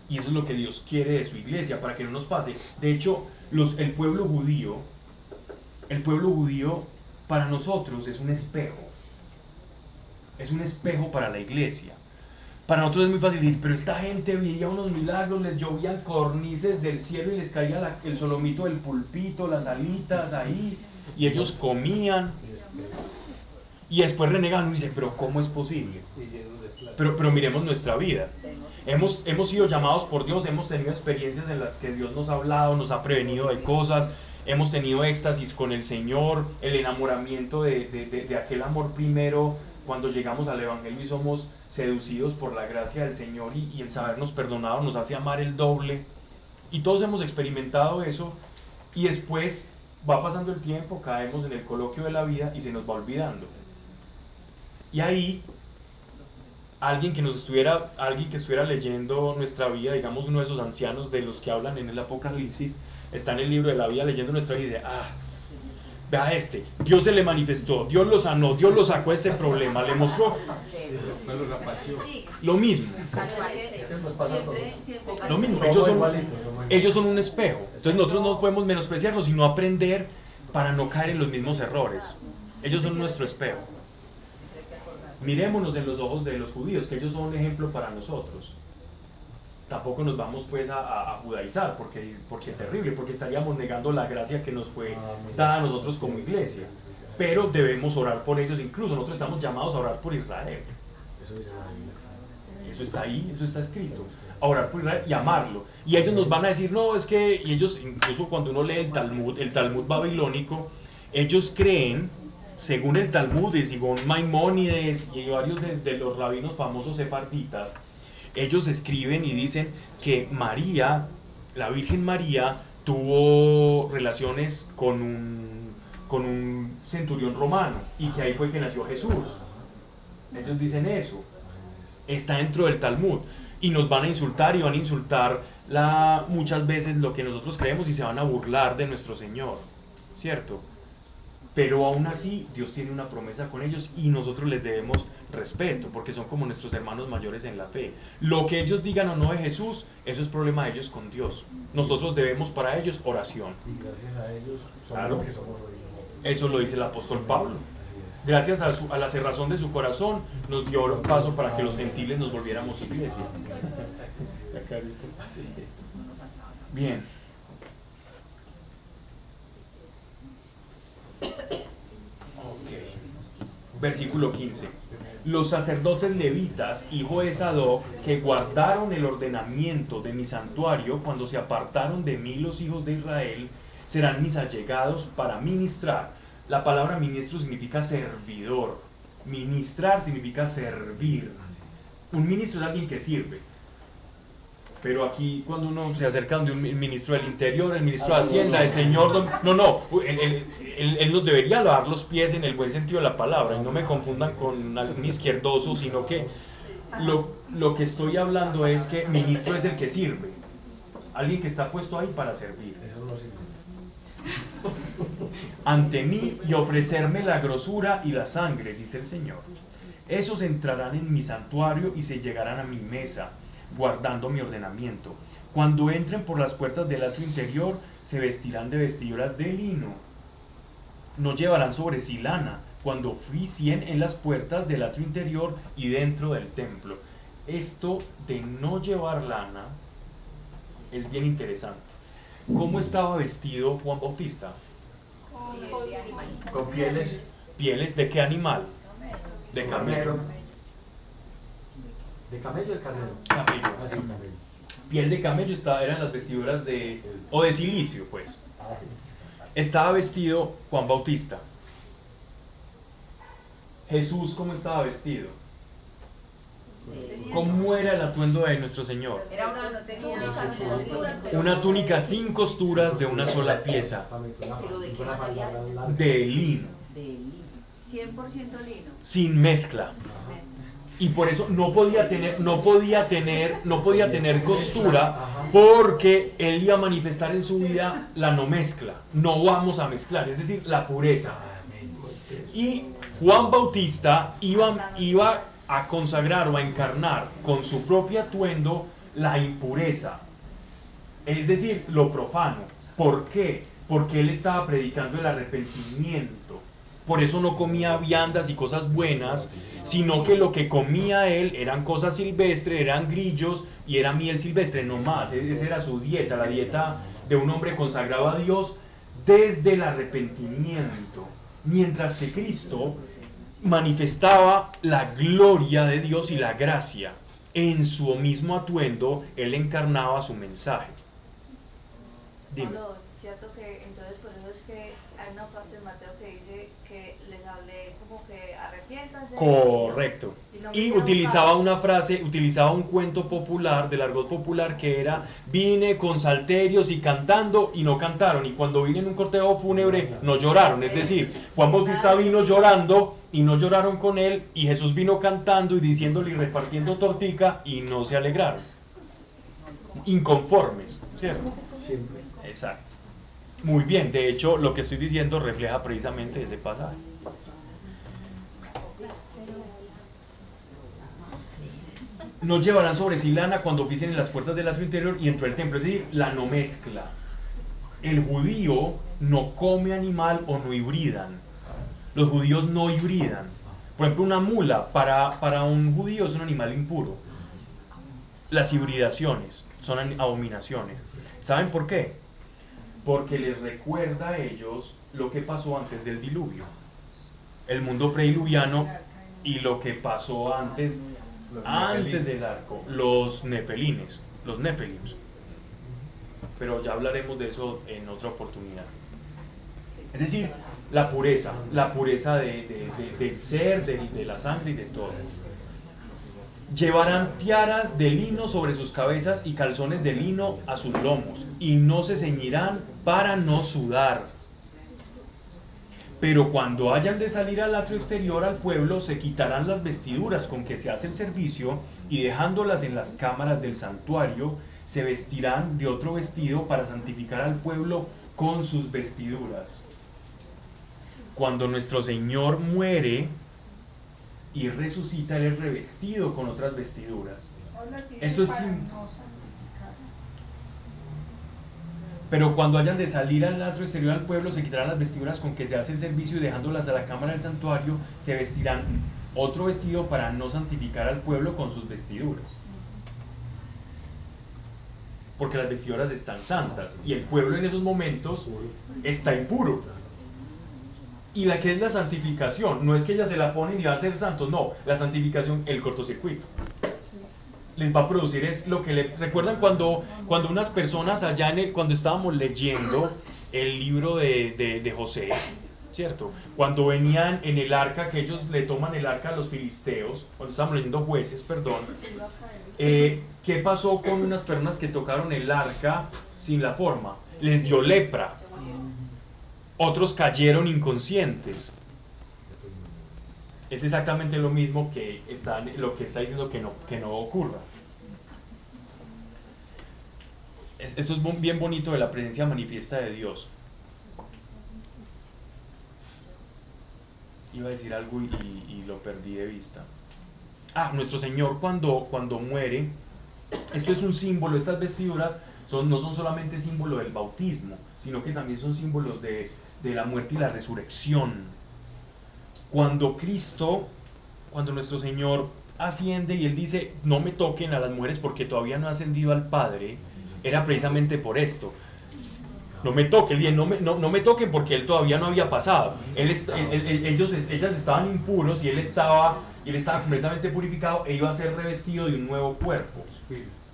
Y eso es lo que Dios quiere de su iglesia, para que no nos pase. De hecho, el pueblo judío para nosotros es un espejo para la iglesia. Para nosotros es muy fácil decir, pero esta gente veía unos milagros, les llovían cornices del cielo y les caía el solomito del pulpito, las alitas ahí, y ellos comían, y después renegaban y dicen, pero ¿cómo es posible? Pero miremos nuestra vida. Hemos sido llamados por Dios, hemos tenido experiencias en las que Dios nos ha hablado, nos ha prevenido de cosas, hemos tenido éxtasis con el Señor, el enamoramiento de aquel amor primero cuando llegamos al Evangelio y somos seducidos por la gracia del Señor, y el sabernos perdonado nos hace amar el doble, y todos hemos experimentado eso, y después va pasando el tiempo, caemos en el coloquio de la vida y se nos va olvidando. Y ahí alguien que estuviera leyendo nuestra vida, digamos uno de esos ancianos de los que hablan en el Apocalipsis, está en el libro de la vida leyendo nuestra vida y dice, vea Dios se le manifestó, Dios lo sanó, Dios lo sacó de este problema, le mostró lo mismo. Lo mismo, ellos son un espejo. Entonces nosotros no podemos menospreciarlos, sino aprender para no caer en los mismos errores. Ellos son nuestro espejo. Mirémonos en los ojos de los judíos, que ellos son un ejemplo para nosotros. Tampoco nos vamos pues a judaizar, porque es terrible, porque estaríamos negando la gracia que nos fue dada a nosotros como iglesia. Pero debemos orar por ellos, incluso nosotros estamos llamados a orar por Israel. Eso está ahí, eso está escrito. A orar por Israel y amarlo. Y ellos nos van a decir, no, es que, y ellos, incluso cuando uno lee el Talmud babilónico, ellos creen, según el Talmud y según Maimónides y varios de los rabinos famosos sefarditas, ellos escriben y dicen que María, la Virgen María, tuvo relaciones con un centurión romano, y que ahí fue que nació Jesús. Ellos dicen eso. Está dentro del Talmud. Y nos van a insultar, y van a insultar muchas veces lo que nosotros creemos, y se van a burlar de nuestro Señor, ¿cierto? Pero aún así Dios tiene una promesa con ellos, y nosotros les debemos respeto, porque son como nuestros hermanos mayores en la fe. Lo que ellos digan o no de Jesús, eso es problema de ellos con Dios. Nosotros debemos para ellos oración. Y gracias a ellos Claro. que somos hoy. Eso lo dice el apóstol Pablo. Gracias a la cerrazón de su corazón, nos dio paso para que los gentiles nos volviéramos iglesia. Bien. Versículo 15. Los sacerdotes levitas, hijo de Sadoc, que guardaron el ordenamiento de mi santuario cuando se apartaron de mí los hijos de Israel, serán mis allegados para ministrar. La palabra ministro significa servidor. Ministrar significa servir. Un ministro es alguien que sirve. Pero aquí, cuando uno se acerca de un ministro del Interior, el ministro de Hacienda, el señor... Él nos debería lavar los pies en el buen sentido de la palabra. Y no me confundan con algún izquierdoso, sino que lo que estoy hablando es que ministro es el que sirve. Alguien que está puesto ahí para servir. Eso no sirve. Ante mí y ofrecerme la grosura y la sangre, dice el Señor. Esos entrarán en mi santuario y se llegarán a mi mesa, guardando mi ordenamiento. Cuando entren por las puertas del atrio interior, se vestirán de vestiduras de lino. No llevarán sobre sí lana, cuando oficien en las puertas del atrio interior y dentro del templo. Esto de no llevar lana es bien interesante. ¿Cómo estaba vestido Juan Bautista? Con pieles. ¿Pieles de qué animal? De camello. ¿De camello o de carnero? Camello. Ah, sí, camello. Piel de camello eran las vestiduras o de silicio, pues. Estaba vestido Juan Bautista. Jesús, ¿cómo estaba vestido? ¿Cómo era el atuendo de nuestro Señor? Era no tenía Una túnica sin costuras de una sola pieza, ¿Pero de qué material? de lino, 100% lino. sin mezcla. Y por eso no podía tener costura, porque él iba a manifestar en su vida la no mezcla. No vamos a mezclar, es decir, la pureza. Y Juan Bautista iba a consagrar o a encarnar con su propio atuendo la impureza, es decir, lo profano. ¿Por qué? Porque él estaba predicando el arrepentimiento. Por eso no comía viandas y cosas buenas, sino que lo que comía él eran cosas silvestres, eran grillos y era miel silvestre, no más. Esa era su dieta, la dieta de un hombre consagrado a Dios desde el arrepentimiento. Mientras que Cristo manifestaba la gloria de Dios y la gracia. En su mismo atuendo, él encarnaba su mensaje. Dime. Pablo, cierto que entonces por eso es que hay una parte de Mateo que dice que les hablé como que arrepiéntanse. Correcto. Y no utilizaba una frase, utilizaba un cuento popular, del argot popular, que era: vine con salterios y cantando y no cantaron, y cuando vine en un cortejo fúnebre no lloraron. Es decir, Juan Bautista vino llorando y no lloraron con él, y Jesús vino cantando y diciéndole y repartiendo tortica y no se alegraron. Inconformes, ¿cierto? Siempre. Exacto. Muy bien, de hecho lo que estoy diciendo refleja precisamente ese pasaje. No llevarán sobre sí lana cuando oficien en las puertas del atrio interior y dentro del templo, es decir, la no mezcla. El judío no come animal o no hibridan. Los judíos no hibridan. Por ejemplo, una mula para un judío es un animal impuro. Las hibridaciones son abominaciones. ¿Saben por qué? Porque les recuerda a ellos lo que pasó antes del diluvio, el mundo prediluviano, y lo que pasó antes del arco, los nefelims. Pero ya hablaremos de eso en otra oportunidad. Es decir, la pureza del ser, de la sangre y de todo. Llevarán tiaras de lino sobre sus cabezas y calzones de lino a sus lomos, y no se ceñirán para no sudar. Pero cuando hayan de salir al atrio exterior al pueblo, se quitarán las vestiduras con que se hace el servicio, y dejándolas en las cámaras del santuario, se vestirán de otro vestido para santificar al pueblo con sus vestiduras. Cuando nuestro Señor muere y resucita, él es revestido con otras vestiduras. Esto es pero cuando hayan de salir al atrio exterior al pueblo, se quitarán las vestiduras con que se hace el servicio, y dejándolas a la cámara del santuario, se vestirán otro vestido para no santificar al pueblo con sus vestiduras. Porque las vestiduras están santas y el pueblo en esos momentos está impuro. Y la que es la santificación, no es que ella se la ponen y va a ser santos, no, la santificación, el cortocircuito. Les va a producir es lo que recuerdan cuando unas personas allá cuando estábamos leyendo el libro de José, ¿cierto? Cuando venían en el arca, que ellos le toman el arca a los filisteos, cuando estábamos leyendo Jueces, perdón, ¿qué pasó con unas personas que tocaron el arca sin la forma? Les dio lepra. Otros cayeron inconscientes. Es exactamente lo mismo lo que está diciendo que no ocurra. Eso es bien bonito de la presencia manifiesta de Dios. Iba a decir algo y lo perdí de vista. Nuestro Señor cuando muere, esto es un símbolo, estas vestiduras no son solamente símbolo del bautismo, sino que también son símbolos de la muerte y la resurrección. Cuando nuestro Señor asciende y Él dice, no me toquen a las mujeres porque todavía no ha ascendido al Padre, era precisamente por esto. No me toquen, no me toquen porque Él todavía no había pasado. Ellas estaban impuros y él estaba completamente purificado e iba a ser revestido de un nuevo cuerpo.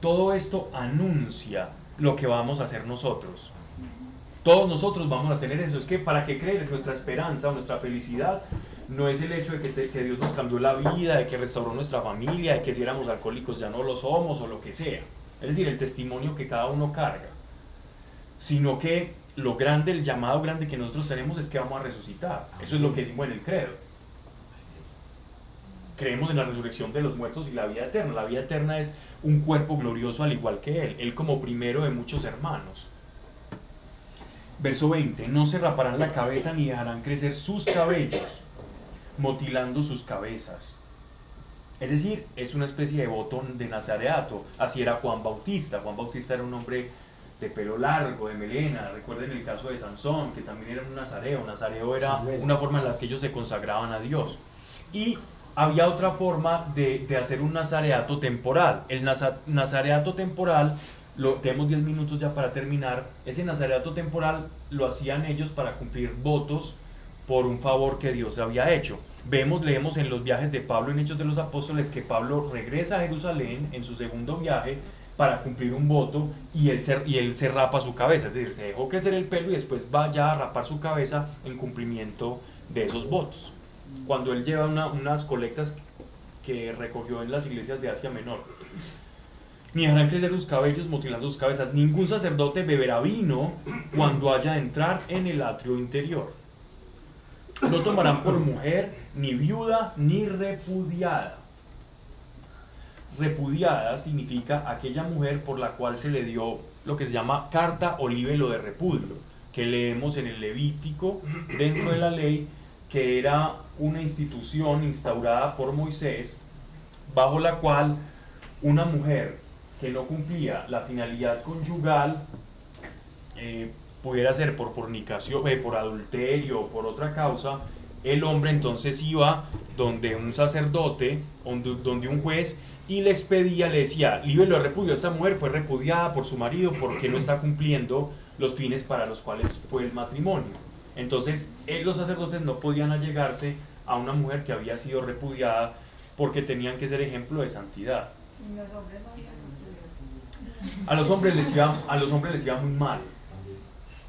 Todo esto anuncia lo que vamos a hacer nosotros. Todos nosotros vamos a tener eso. Es que para que creer, nuestra esperanza o nuestra felicidad no es el hecho de que Dios nos cambió la vida, de que restauró nuestra familia, de que si éramos alcohólicos ya no lo somos o lo que sea. Es decir, el testimonio que cada uno carga. Sino que lo grande, el llamado grande que nosotros tenemos es que vamos a resucitar. Eso es lo que decimos en el credo. Creemos en la resurrección de los muertos y la vida eterna. La vida eterna es un cuerpo glorioso al igual que Él como primero de muchos hermanos. Verso 20, no se raparán la cabeza ni dejarán crecer sus cabellos, motilando sus cabezas. Es decir, es una especie de voto de nazareato. Así era Juan Bautista. Juan Bautista era un hombre de pelo largo, de melena. Recuerden el caso de Sansón, que también era un nazareo. Un nazareo era una forma en la que ellos se consagraban a Dios. Y había otra forma de hacer un nazareato temporal. El nazareato temporal, tenemos 10 minutos ya para terminar. Ese nazareato temporal lo hacían ellos para cumplir votos por un favor que Dios había hecho. Leemos en los viajes de Pablo en Hechos de los Apóstoles que Pablo regresa a Jerusalén en su segundo viaje para cumplir un voto y él se rapa su cabeza, es decir, se dejó crecer el pelo y después va ya a rapar su cabeza en cumplimiento de esos votos. Cuando él lleva unas colectas que recogió en las iglesias de Asia Menor. Ni dejarán crecer sus cabellos, mutilando sus cabezas. Ningún sacerdote beberá vino cuando haya de entrar en el atrio interior. No tomarán por mujer ni viuda ni repudiada. Repudiada significa aquella mujer por la cual se le dio lo que se llama carta o libelo de repudio, que leemos en el Levítico dentro de la ley, que era una institución instaurada por Moisés, bajo la cual una mujer que no cumplía la finalidad conyugal, pudiera ser por fornicación, por adulterio o por otra causa, el hombre entonces iba donde un sacerdote, donde un juez, y le expedía, le decía, líbelo de repudio, esta mujer fue repudiada por su marido porque no está cumpliendo los fines para los cuales fue el matrimonio. Entonces los sacerdotes no podían allegarse a una mujer que había sido repudiada porque tenían que ser ejemplo de santidad. A los hombres les iba muy mal.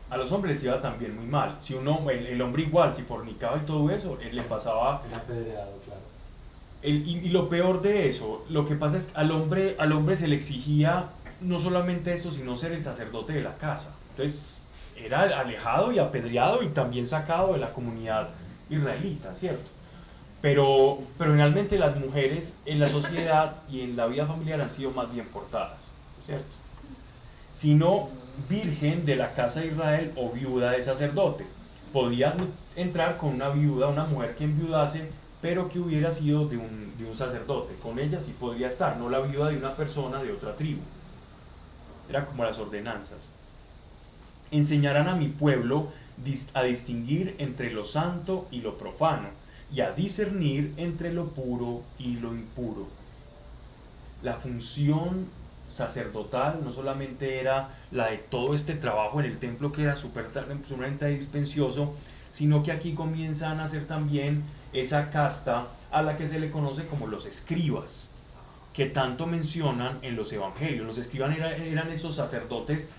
A los hombres les iba también muy mal. Si el hombre igual, si fornicaba y todo eso, le pasaba. Era apedreado, claro. Y lo peor de eso, lo que pasa es que al hombre se le exigía no solamente esto, sino ser el sacerdote de la casa. Entonces era alejado y apedreado y también sacado de la comunidad israelita, ¿cierto? Pero generalmente las mujeres en la sociedad y en la vida familiar han sido más bien portadas, ¿cierto? Sino virgen de la casa de Israel o viuda de sacerdote. Podían entrar con una viuda, una mujer que enviudase, pero que hubiera sido de un sacerdote. Con ella sí podría estar, no la viuda de una persona de otra tribu. Era como las ordenanzas. Enseñarán a mi pueblo a distinguir entre lo santo y lo profano, y a discernir entre lo puro y lo impuro. La función sacerdotal no solamente era la de todo este trabajo en el templo, que era sumamente dispensioso, sino que aquí comienzan a hacer también esa casta a la que se le conoce como los escribas, que tanto mencionan en los evangelios. Los escribas eran esos sacerdotes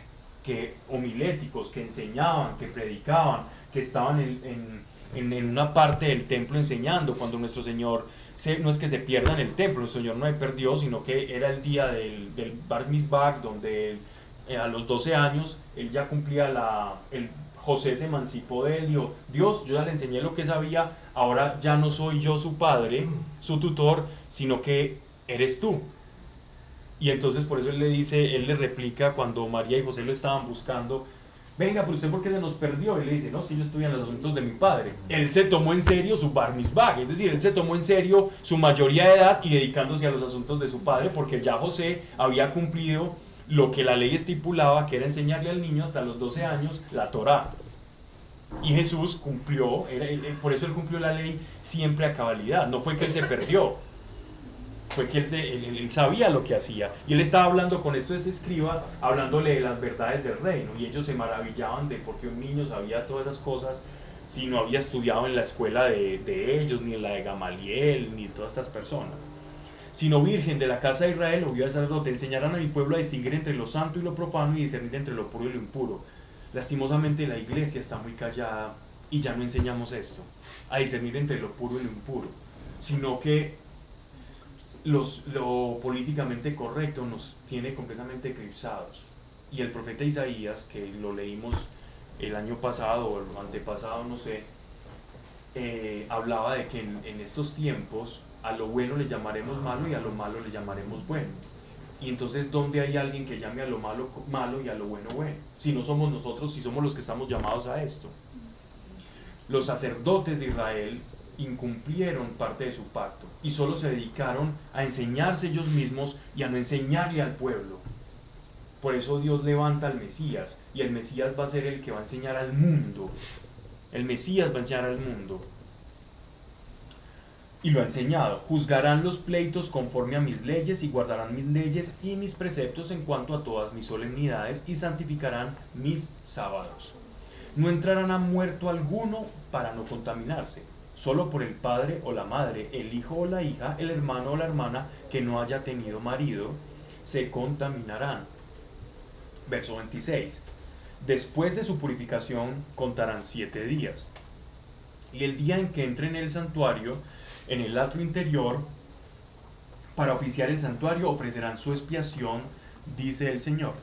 homiléticos, que enseñaban, que predicaban, que estaban en una parte del templo enseñando. Cuando nuestro Señor no es que se pierda en el templo, nuestro Señor no se perdió, sino que era el día del Bar Mitzvah, donde a los 12 años él ya cumplía José se emancipó de él, dijo, Dios, yo ya le enseñé lo que sabía, ahora ya no soy yo su padre, su tutor, sino que eres tú. Y entonces por eso él le replica cuando María y José lo estaban buscando, venga, pero usted ¿por qué se nos perdió? Y le dice, no, es que yo estoy en los asuntos de mi padre. Él se tomó en serio su bar mitzvah, es decir, él se tomó en serio su mayoría de edad y dedicándose a los asuntos de su padre, porque ya José había cumplido lo que la ley estipulaba, que era enseñarle al niño hasta los 12 años la Torá. Y Jesús cumplió, por eso él cumplió la ley siempre a cabalidad. No fue que él se perdió, fue que él sabía lo que hacía. Y él estaba hablando con ese escriba, hablándole de las verdades del reino. Y ellos se maravillaban de por qué un niño sabía todas esas cosas si no había estudiado en la escuela de ellos, ni en la de Gamaliel, ni todas estas personas. Sino virgen de la casa de Israel, obvio sacerdote, enseñarán a mi pueblo a distinguir entre lo santo y lo profano y discernir entre lo puro y lo impuro. Lastimosamente la iglesia está muy callada y ya no enseñamos esto, a discernir entre lo puro y lo impuro, sino que lo políticamente correcto nos tiene completamente eclipsados. Y el profeta Isaías, que lo leímos el año pasado o el antepasado, no sé, hablaba de que en estos tiempos a lo bueno le llamaremos malo y a lo malo le llamaremos bueno. Y entonces, ¿dónde hay alguien que llame a lo malo malo y a lo bueno bueno? Si no somos nosotros, si somos los que estamos llamados a esto. Los sacerdotes de Israel incumplieron parte de su pacto y solo se dedicaron a enseñarse ellos mismos y a no enseñarle al pueblo. Por eso Dios levanta al Mesías, y el Mesías va a ser el que va a enseñar al mundo. El Mesías va a enseñar al mundo. Y lo ha enseñado: juzgarán los pleitos conforme a mis leyes y guardarán mis leyes y mis preceptos en cuanto a todas mis solemnidades y santificarán mis sábados. No entrarán a muerto alguno para no contaminarse, solo por el padre o la madre, el hijo o la hija, el hermano o la hermana que no haya tenido marido, se contaminarán. Verso 26. Después de su purificación contarán 7 días. Y el día en que entre en el santuario, en el atrio interior, para oficiar el santuario, ofrecerán su expiación, dice el Señor.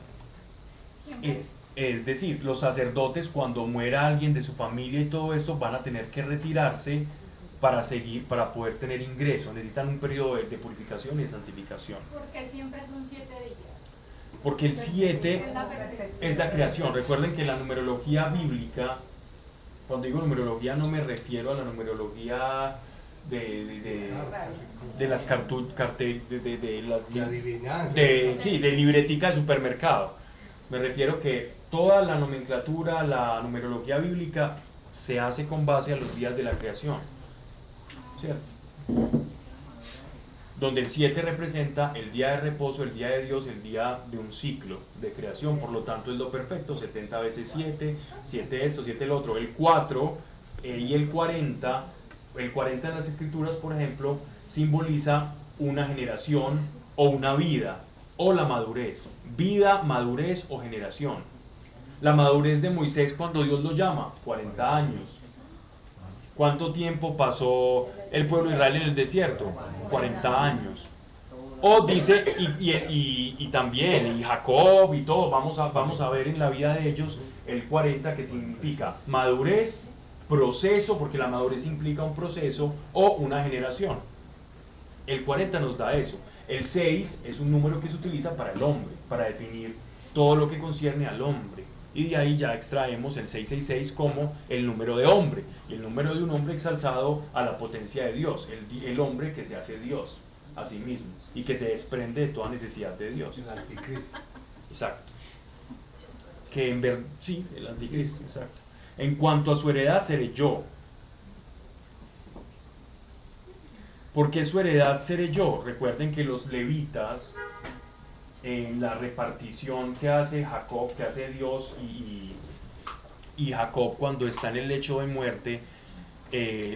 Es decir, los sacerdotes, cuando muera alguien de su familia y todo eso, van a tener que retirarse para poder tener ingreso. Necesitan un periodo de purificación y de santificación. Porque siempre son 7 días. Porque el 7 es la creación. Recuerden que la numerología bíblica, cuando digo numerología no me refiero a la numerología de las de libretica de supermercado. Me refiero que toda la nomenclatura, la numerología bíblica se hace con base a los días de la creación, ¿cierto? Donde el 7 representa el día de reposo, el día de Dios, el día de un ciclo de creación. Por lo tanto es lo perfecto: 70 veces 7, 7 esto, 7 el otro. El 4 y el 40 en las escrituras, por ejemplo, simboliza una generación o una vida, o la madurez. Vida, madurez o generación. La madurez de Moisés, cuando Dios lo llama, 40 años. ¿Cuánto tiempo pasó el pueblo de Israel en el desierto? 40 años. O dice, y también, y Jacob y todo, vamos a ver en la vida de ellos el 40, que significa madurez, proceso, porque la madurez implica un proceso, o una generación. El 40 nos da eso. El 6 es un número que se utiliza para el hombre, para definir todo lo que concierne al hombre. Y de ahí ya extraemos el 666 como el número de hombre, y el número de un hombre exalzado a la potencia de Dios, el hombre que se hace Dios a sí mismo y que se desprende de toda necesidad de Dios. El anticristo. Exacto. Sí, el anticristo, exacto. En cuanto a su heredad, seré yo. ¿Por qué su heredad seré yo? Recuerden que los levitas, en la repartición que hace Jacob, que hace Dios y Jacob cuando está en el lecho de muerte,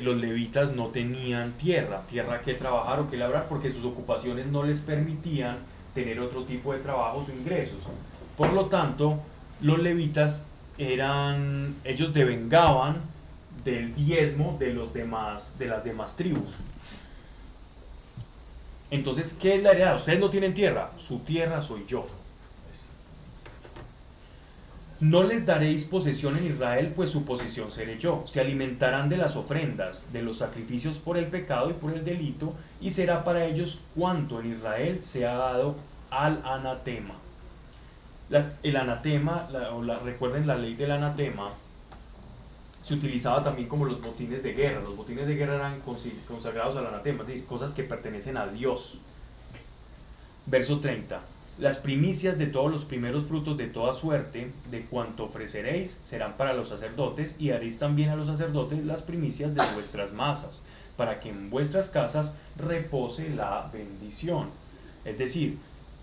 los levitas no tenían tierra que trabajar o que labrar, porque sus ocupaciones no les permitían tener otro tipo de trabajos o ingresos. Por lo tanto, los levitas ellos devengaban del diezmo de las demás tribus. Entonces, ¿qué es la heredad? Ustedes no tienen tierra, su tierra soy yo. No les daréis posesión en Israel, pues su posesión seré yo. Se alimentarán de las ofrendas, de los sacrificios por el pecado y por el delito, y será para ellos cuanto en Israel se ha dado al anatema. El anatema, recuerden la ley del anatema, se utilizaba también como los botines de guerra. Los botines de guerra eran consagrados al anatema, es decir, cosas que pertenecen a Dios. Verso 30. Las primicias de todos los primeros frutos de toda suerte, de cuanto ofreceréis, serán para los sacerdotes, y daréis también a los sacerdotes las primicias de vuestras masas, para que en vuestras casas repose la bendición. Es decir,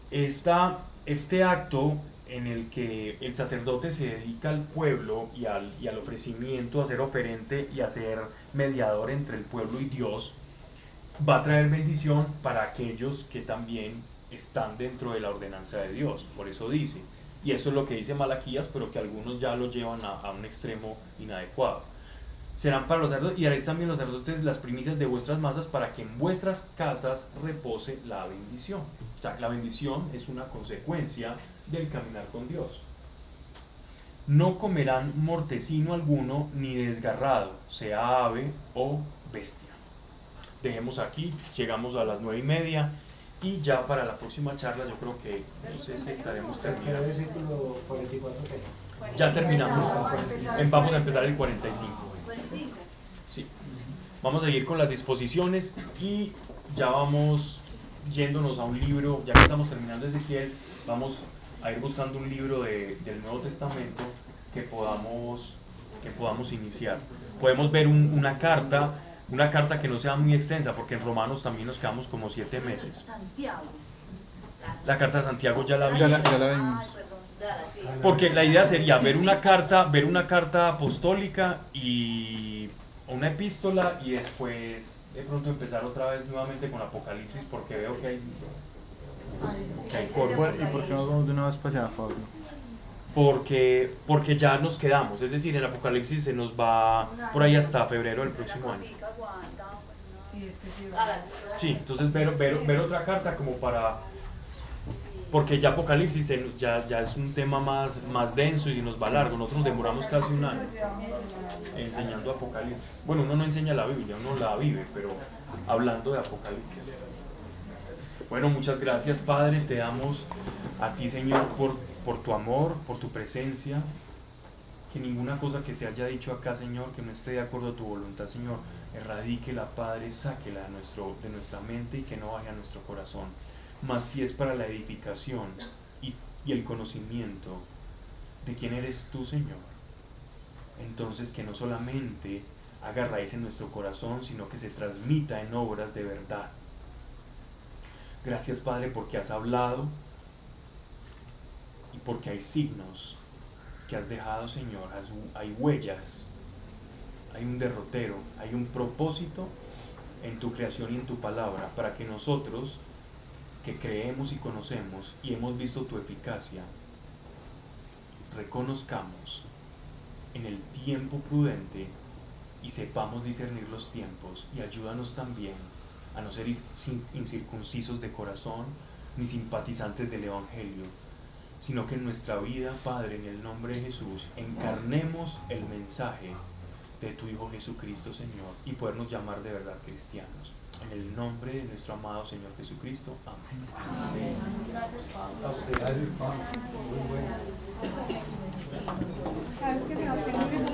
este acto en el que el sacerdote se dedica al pueblo y al ofrecimiento, a ser oferente y a ser mediador entre el pueblo y Dios, va a traer bendición para aquellos que también están dentro de la ordenanza de Dios. Por eso dice, y eso es lo que dice Malaquías, pero que algunos ya lo llevan a un extremo inadecuado. Serán para los sacerdotes, y haréis también los sacerdotes las primicias de vuestras masas, para que en vuestras casas repose la bendición. O sea, la bendición es una consecuencia del caminar con Dios. No comerán mortecino alguno, ni desgarrado, sea ave o bestia. Dejemos aquí, llegamos a las 9:30, y ya para la próxima charla yo creo que, no sé si estaremos terminando. Versículo 44, ¿qué? Ya terminamos, vamos a empezar el 45. Sí. Vamos a seguir con las disposiciones y ya vamos yéndonos a un libro, ya que estamos terminando Ezequiel, vamos a ir buscando un libro del Nuevo Testamento que podamos iniciar. Podemos ver una carta que no sea muy extensa, porque en Romanos también nos quedamos como 7 meses. La carta de Santiago ya la vimos. Porque la idea sería ver una carta apostólica y una epístola, y después de pronto empezar otra vez nuevamente con Apocalipsis, porque veo que hay forma. ¿Y por qué no vamos de una vez para allá, Pablo? Porque ya nos quedamos, es decir, el Apocalipsis se nos va por ahí hasta febrero del próximo año. Sí, entonces ver otra carta como para... Porque ya Apocalipsis ya es un tema más denso y nos va largo. Nosotros nos demoramos casi un año enseñando Apocalipsis. Bueno, uno no enseña la Biblia, uno la vive, pero hablando de Apocalipsis. Bueno, muchas gracias, Padre. Te damos a ti, Señor, por tu amor, por tu presencia. Que ninguna cosa que se haya dicho acá, Señor, que no esté de acuerdo a tu voluntad, Señor, erradíquela, Padre, sáquela de nuestra mente y que no vaya a nuestro corazón. Mas si es para la edificación y el conocimiento de quién eres tú, Señor, entonces que no solamente haga raíz en nuestro corazón, sino que se transmita en obras de verdad. Gracias, Padre, porque has hablado y porque hay signos que has dejado, Señor. Hay huellas, hay un derrotero, hay un propósito en tu creación y en tu palabra, para que nosotros, que creemos y conocemos y hemos visto tu eficacia, reconozcamos en el tiempo prudente y sepamos discernir los tiempos, y ayúdanos también a no ser incircuncisos de corazón ni simpatizantes del Evangelio, sino que en nuestra vida, Padre, en el nombre de Jesús, encarnemos el mensaje de tu Hijo Jesucristo, Señor, y podernos llamar de verdad cristianos. En el nombre de nuestro amado Señor Jesucristo. Amén. Amén. Gracias, Pablo. ¿Sabes que me hace muy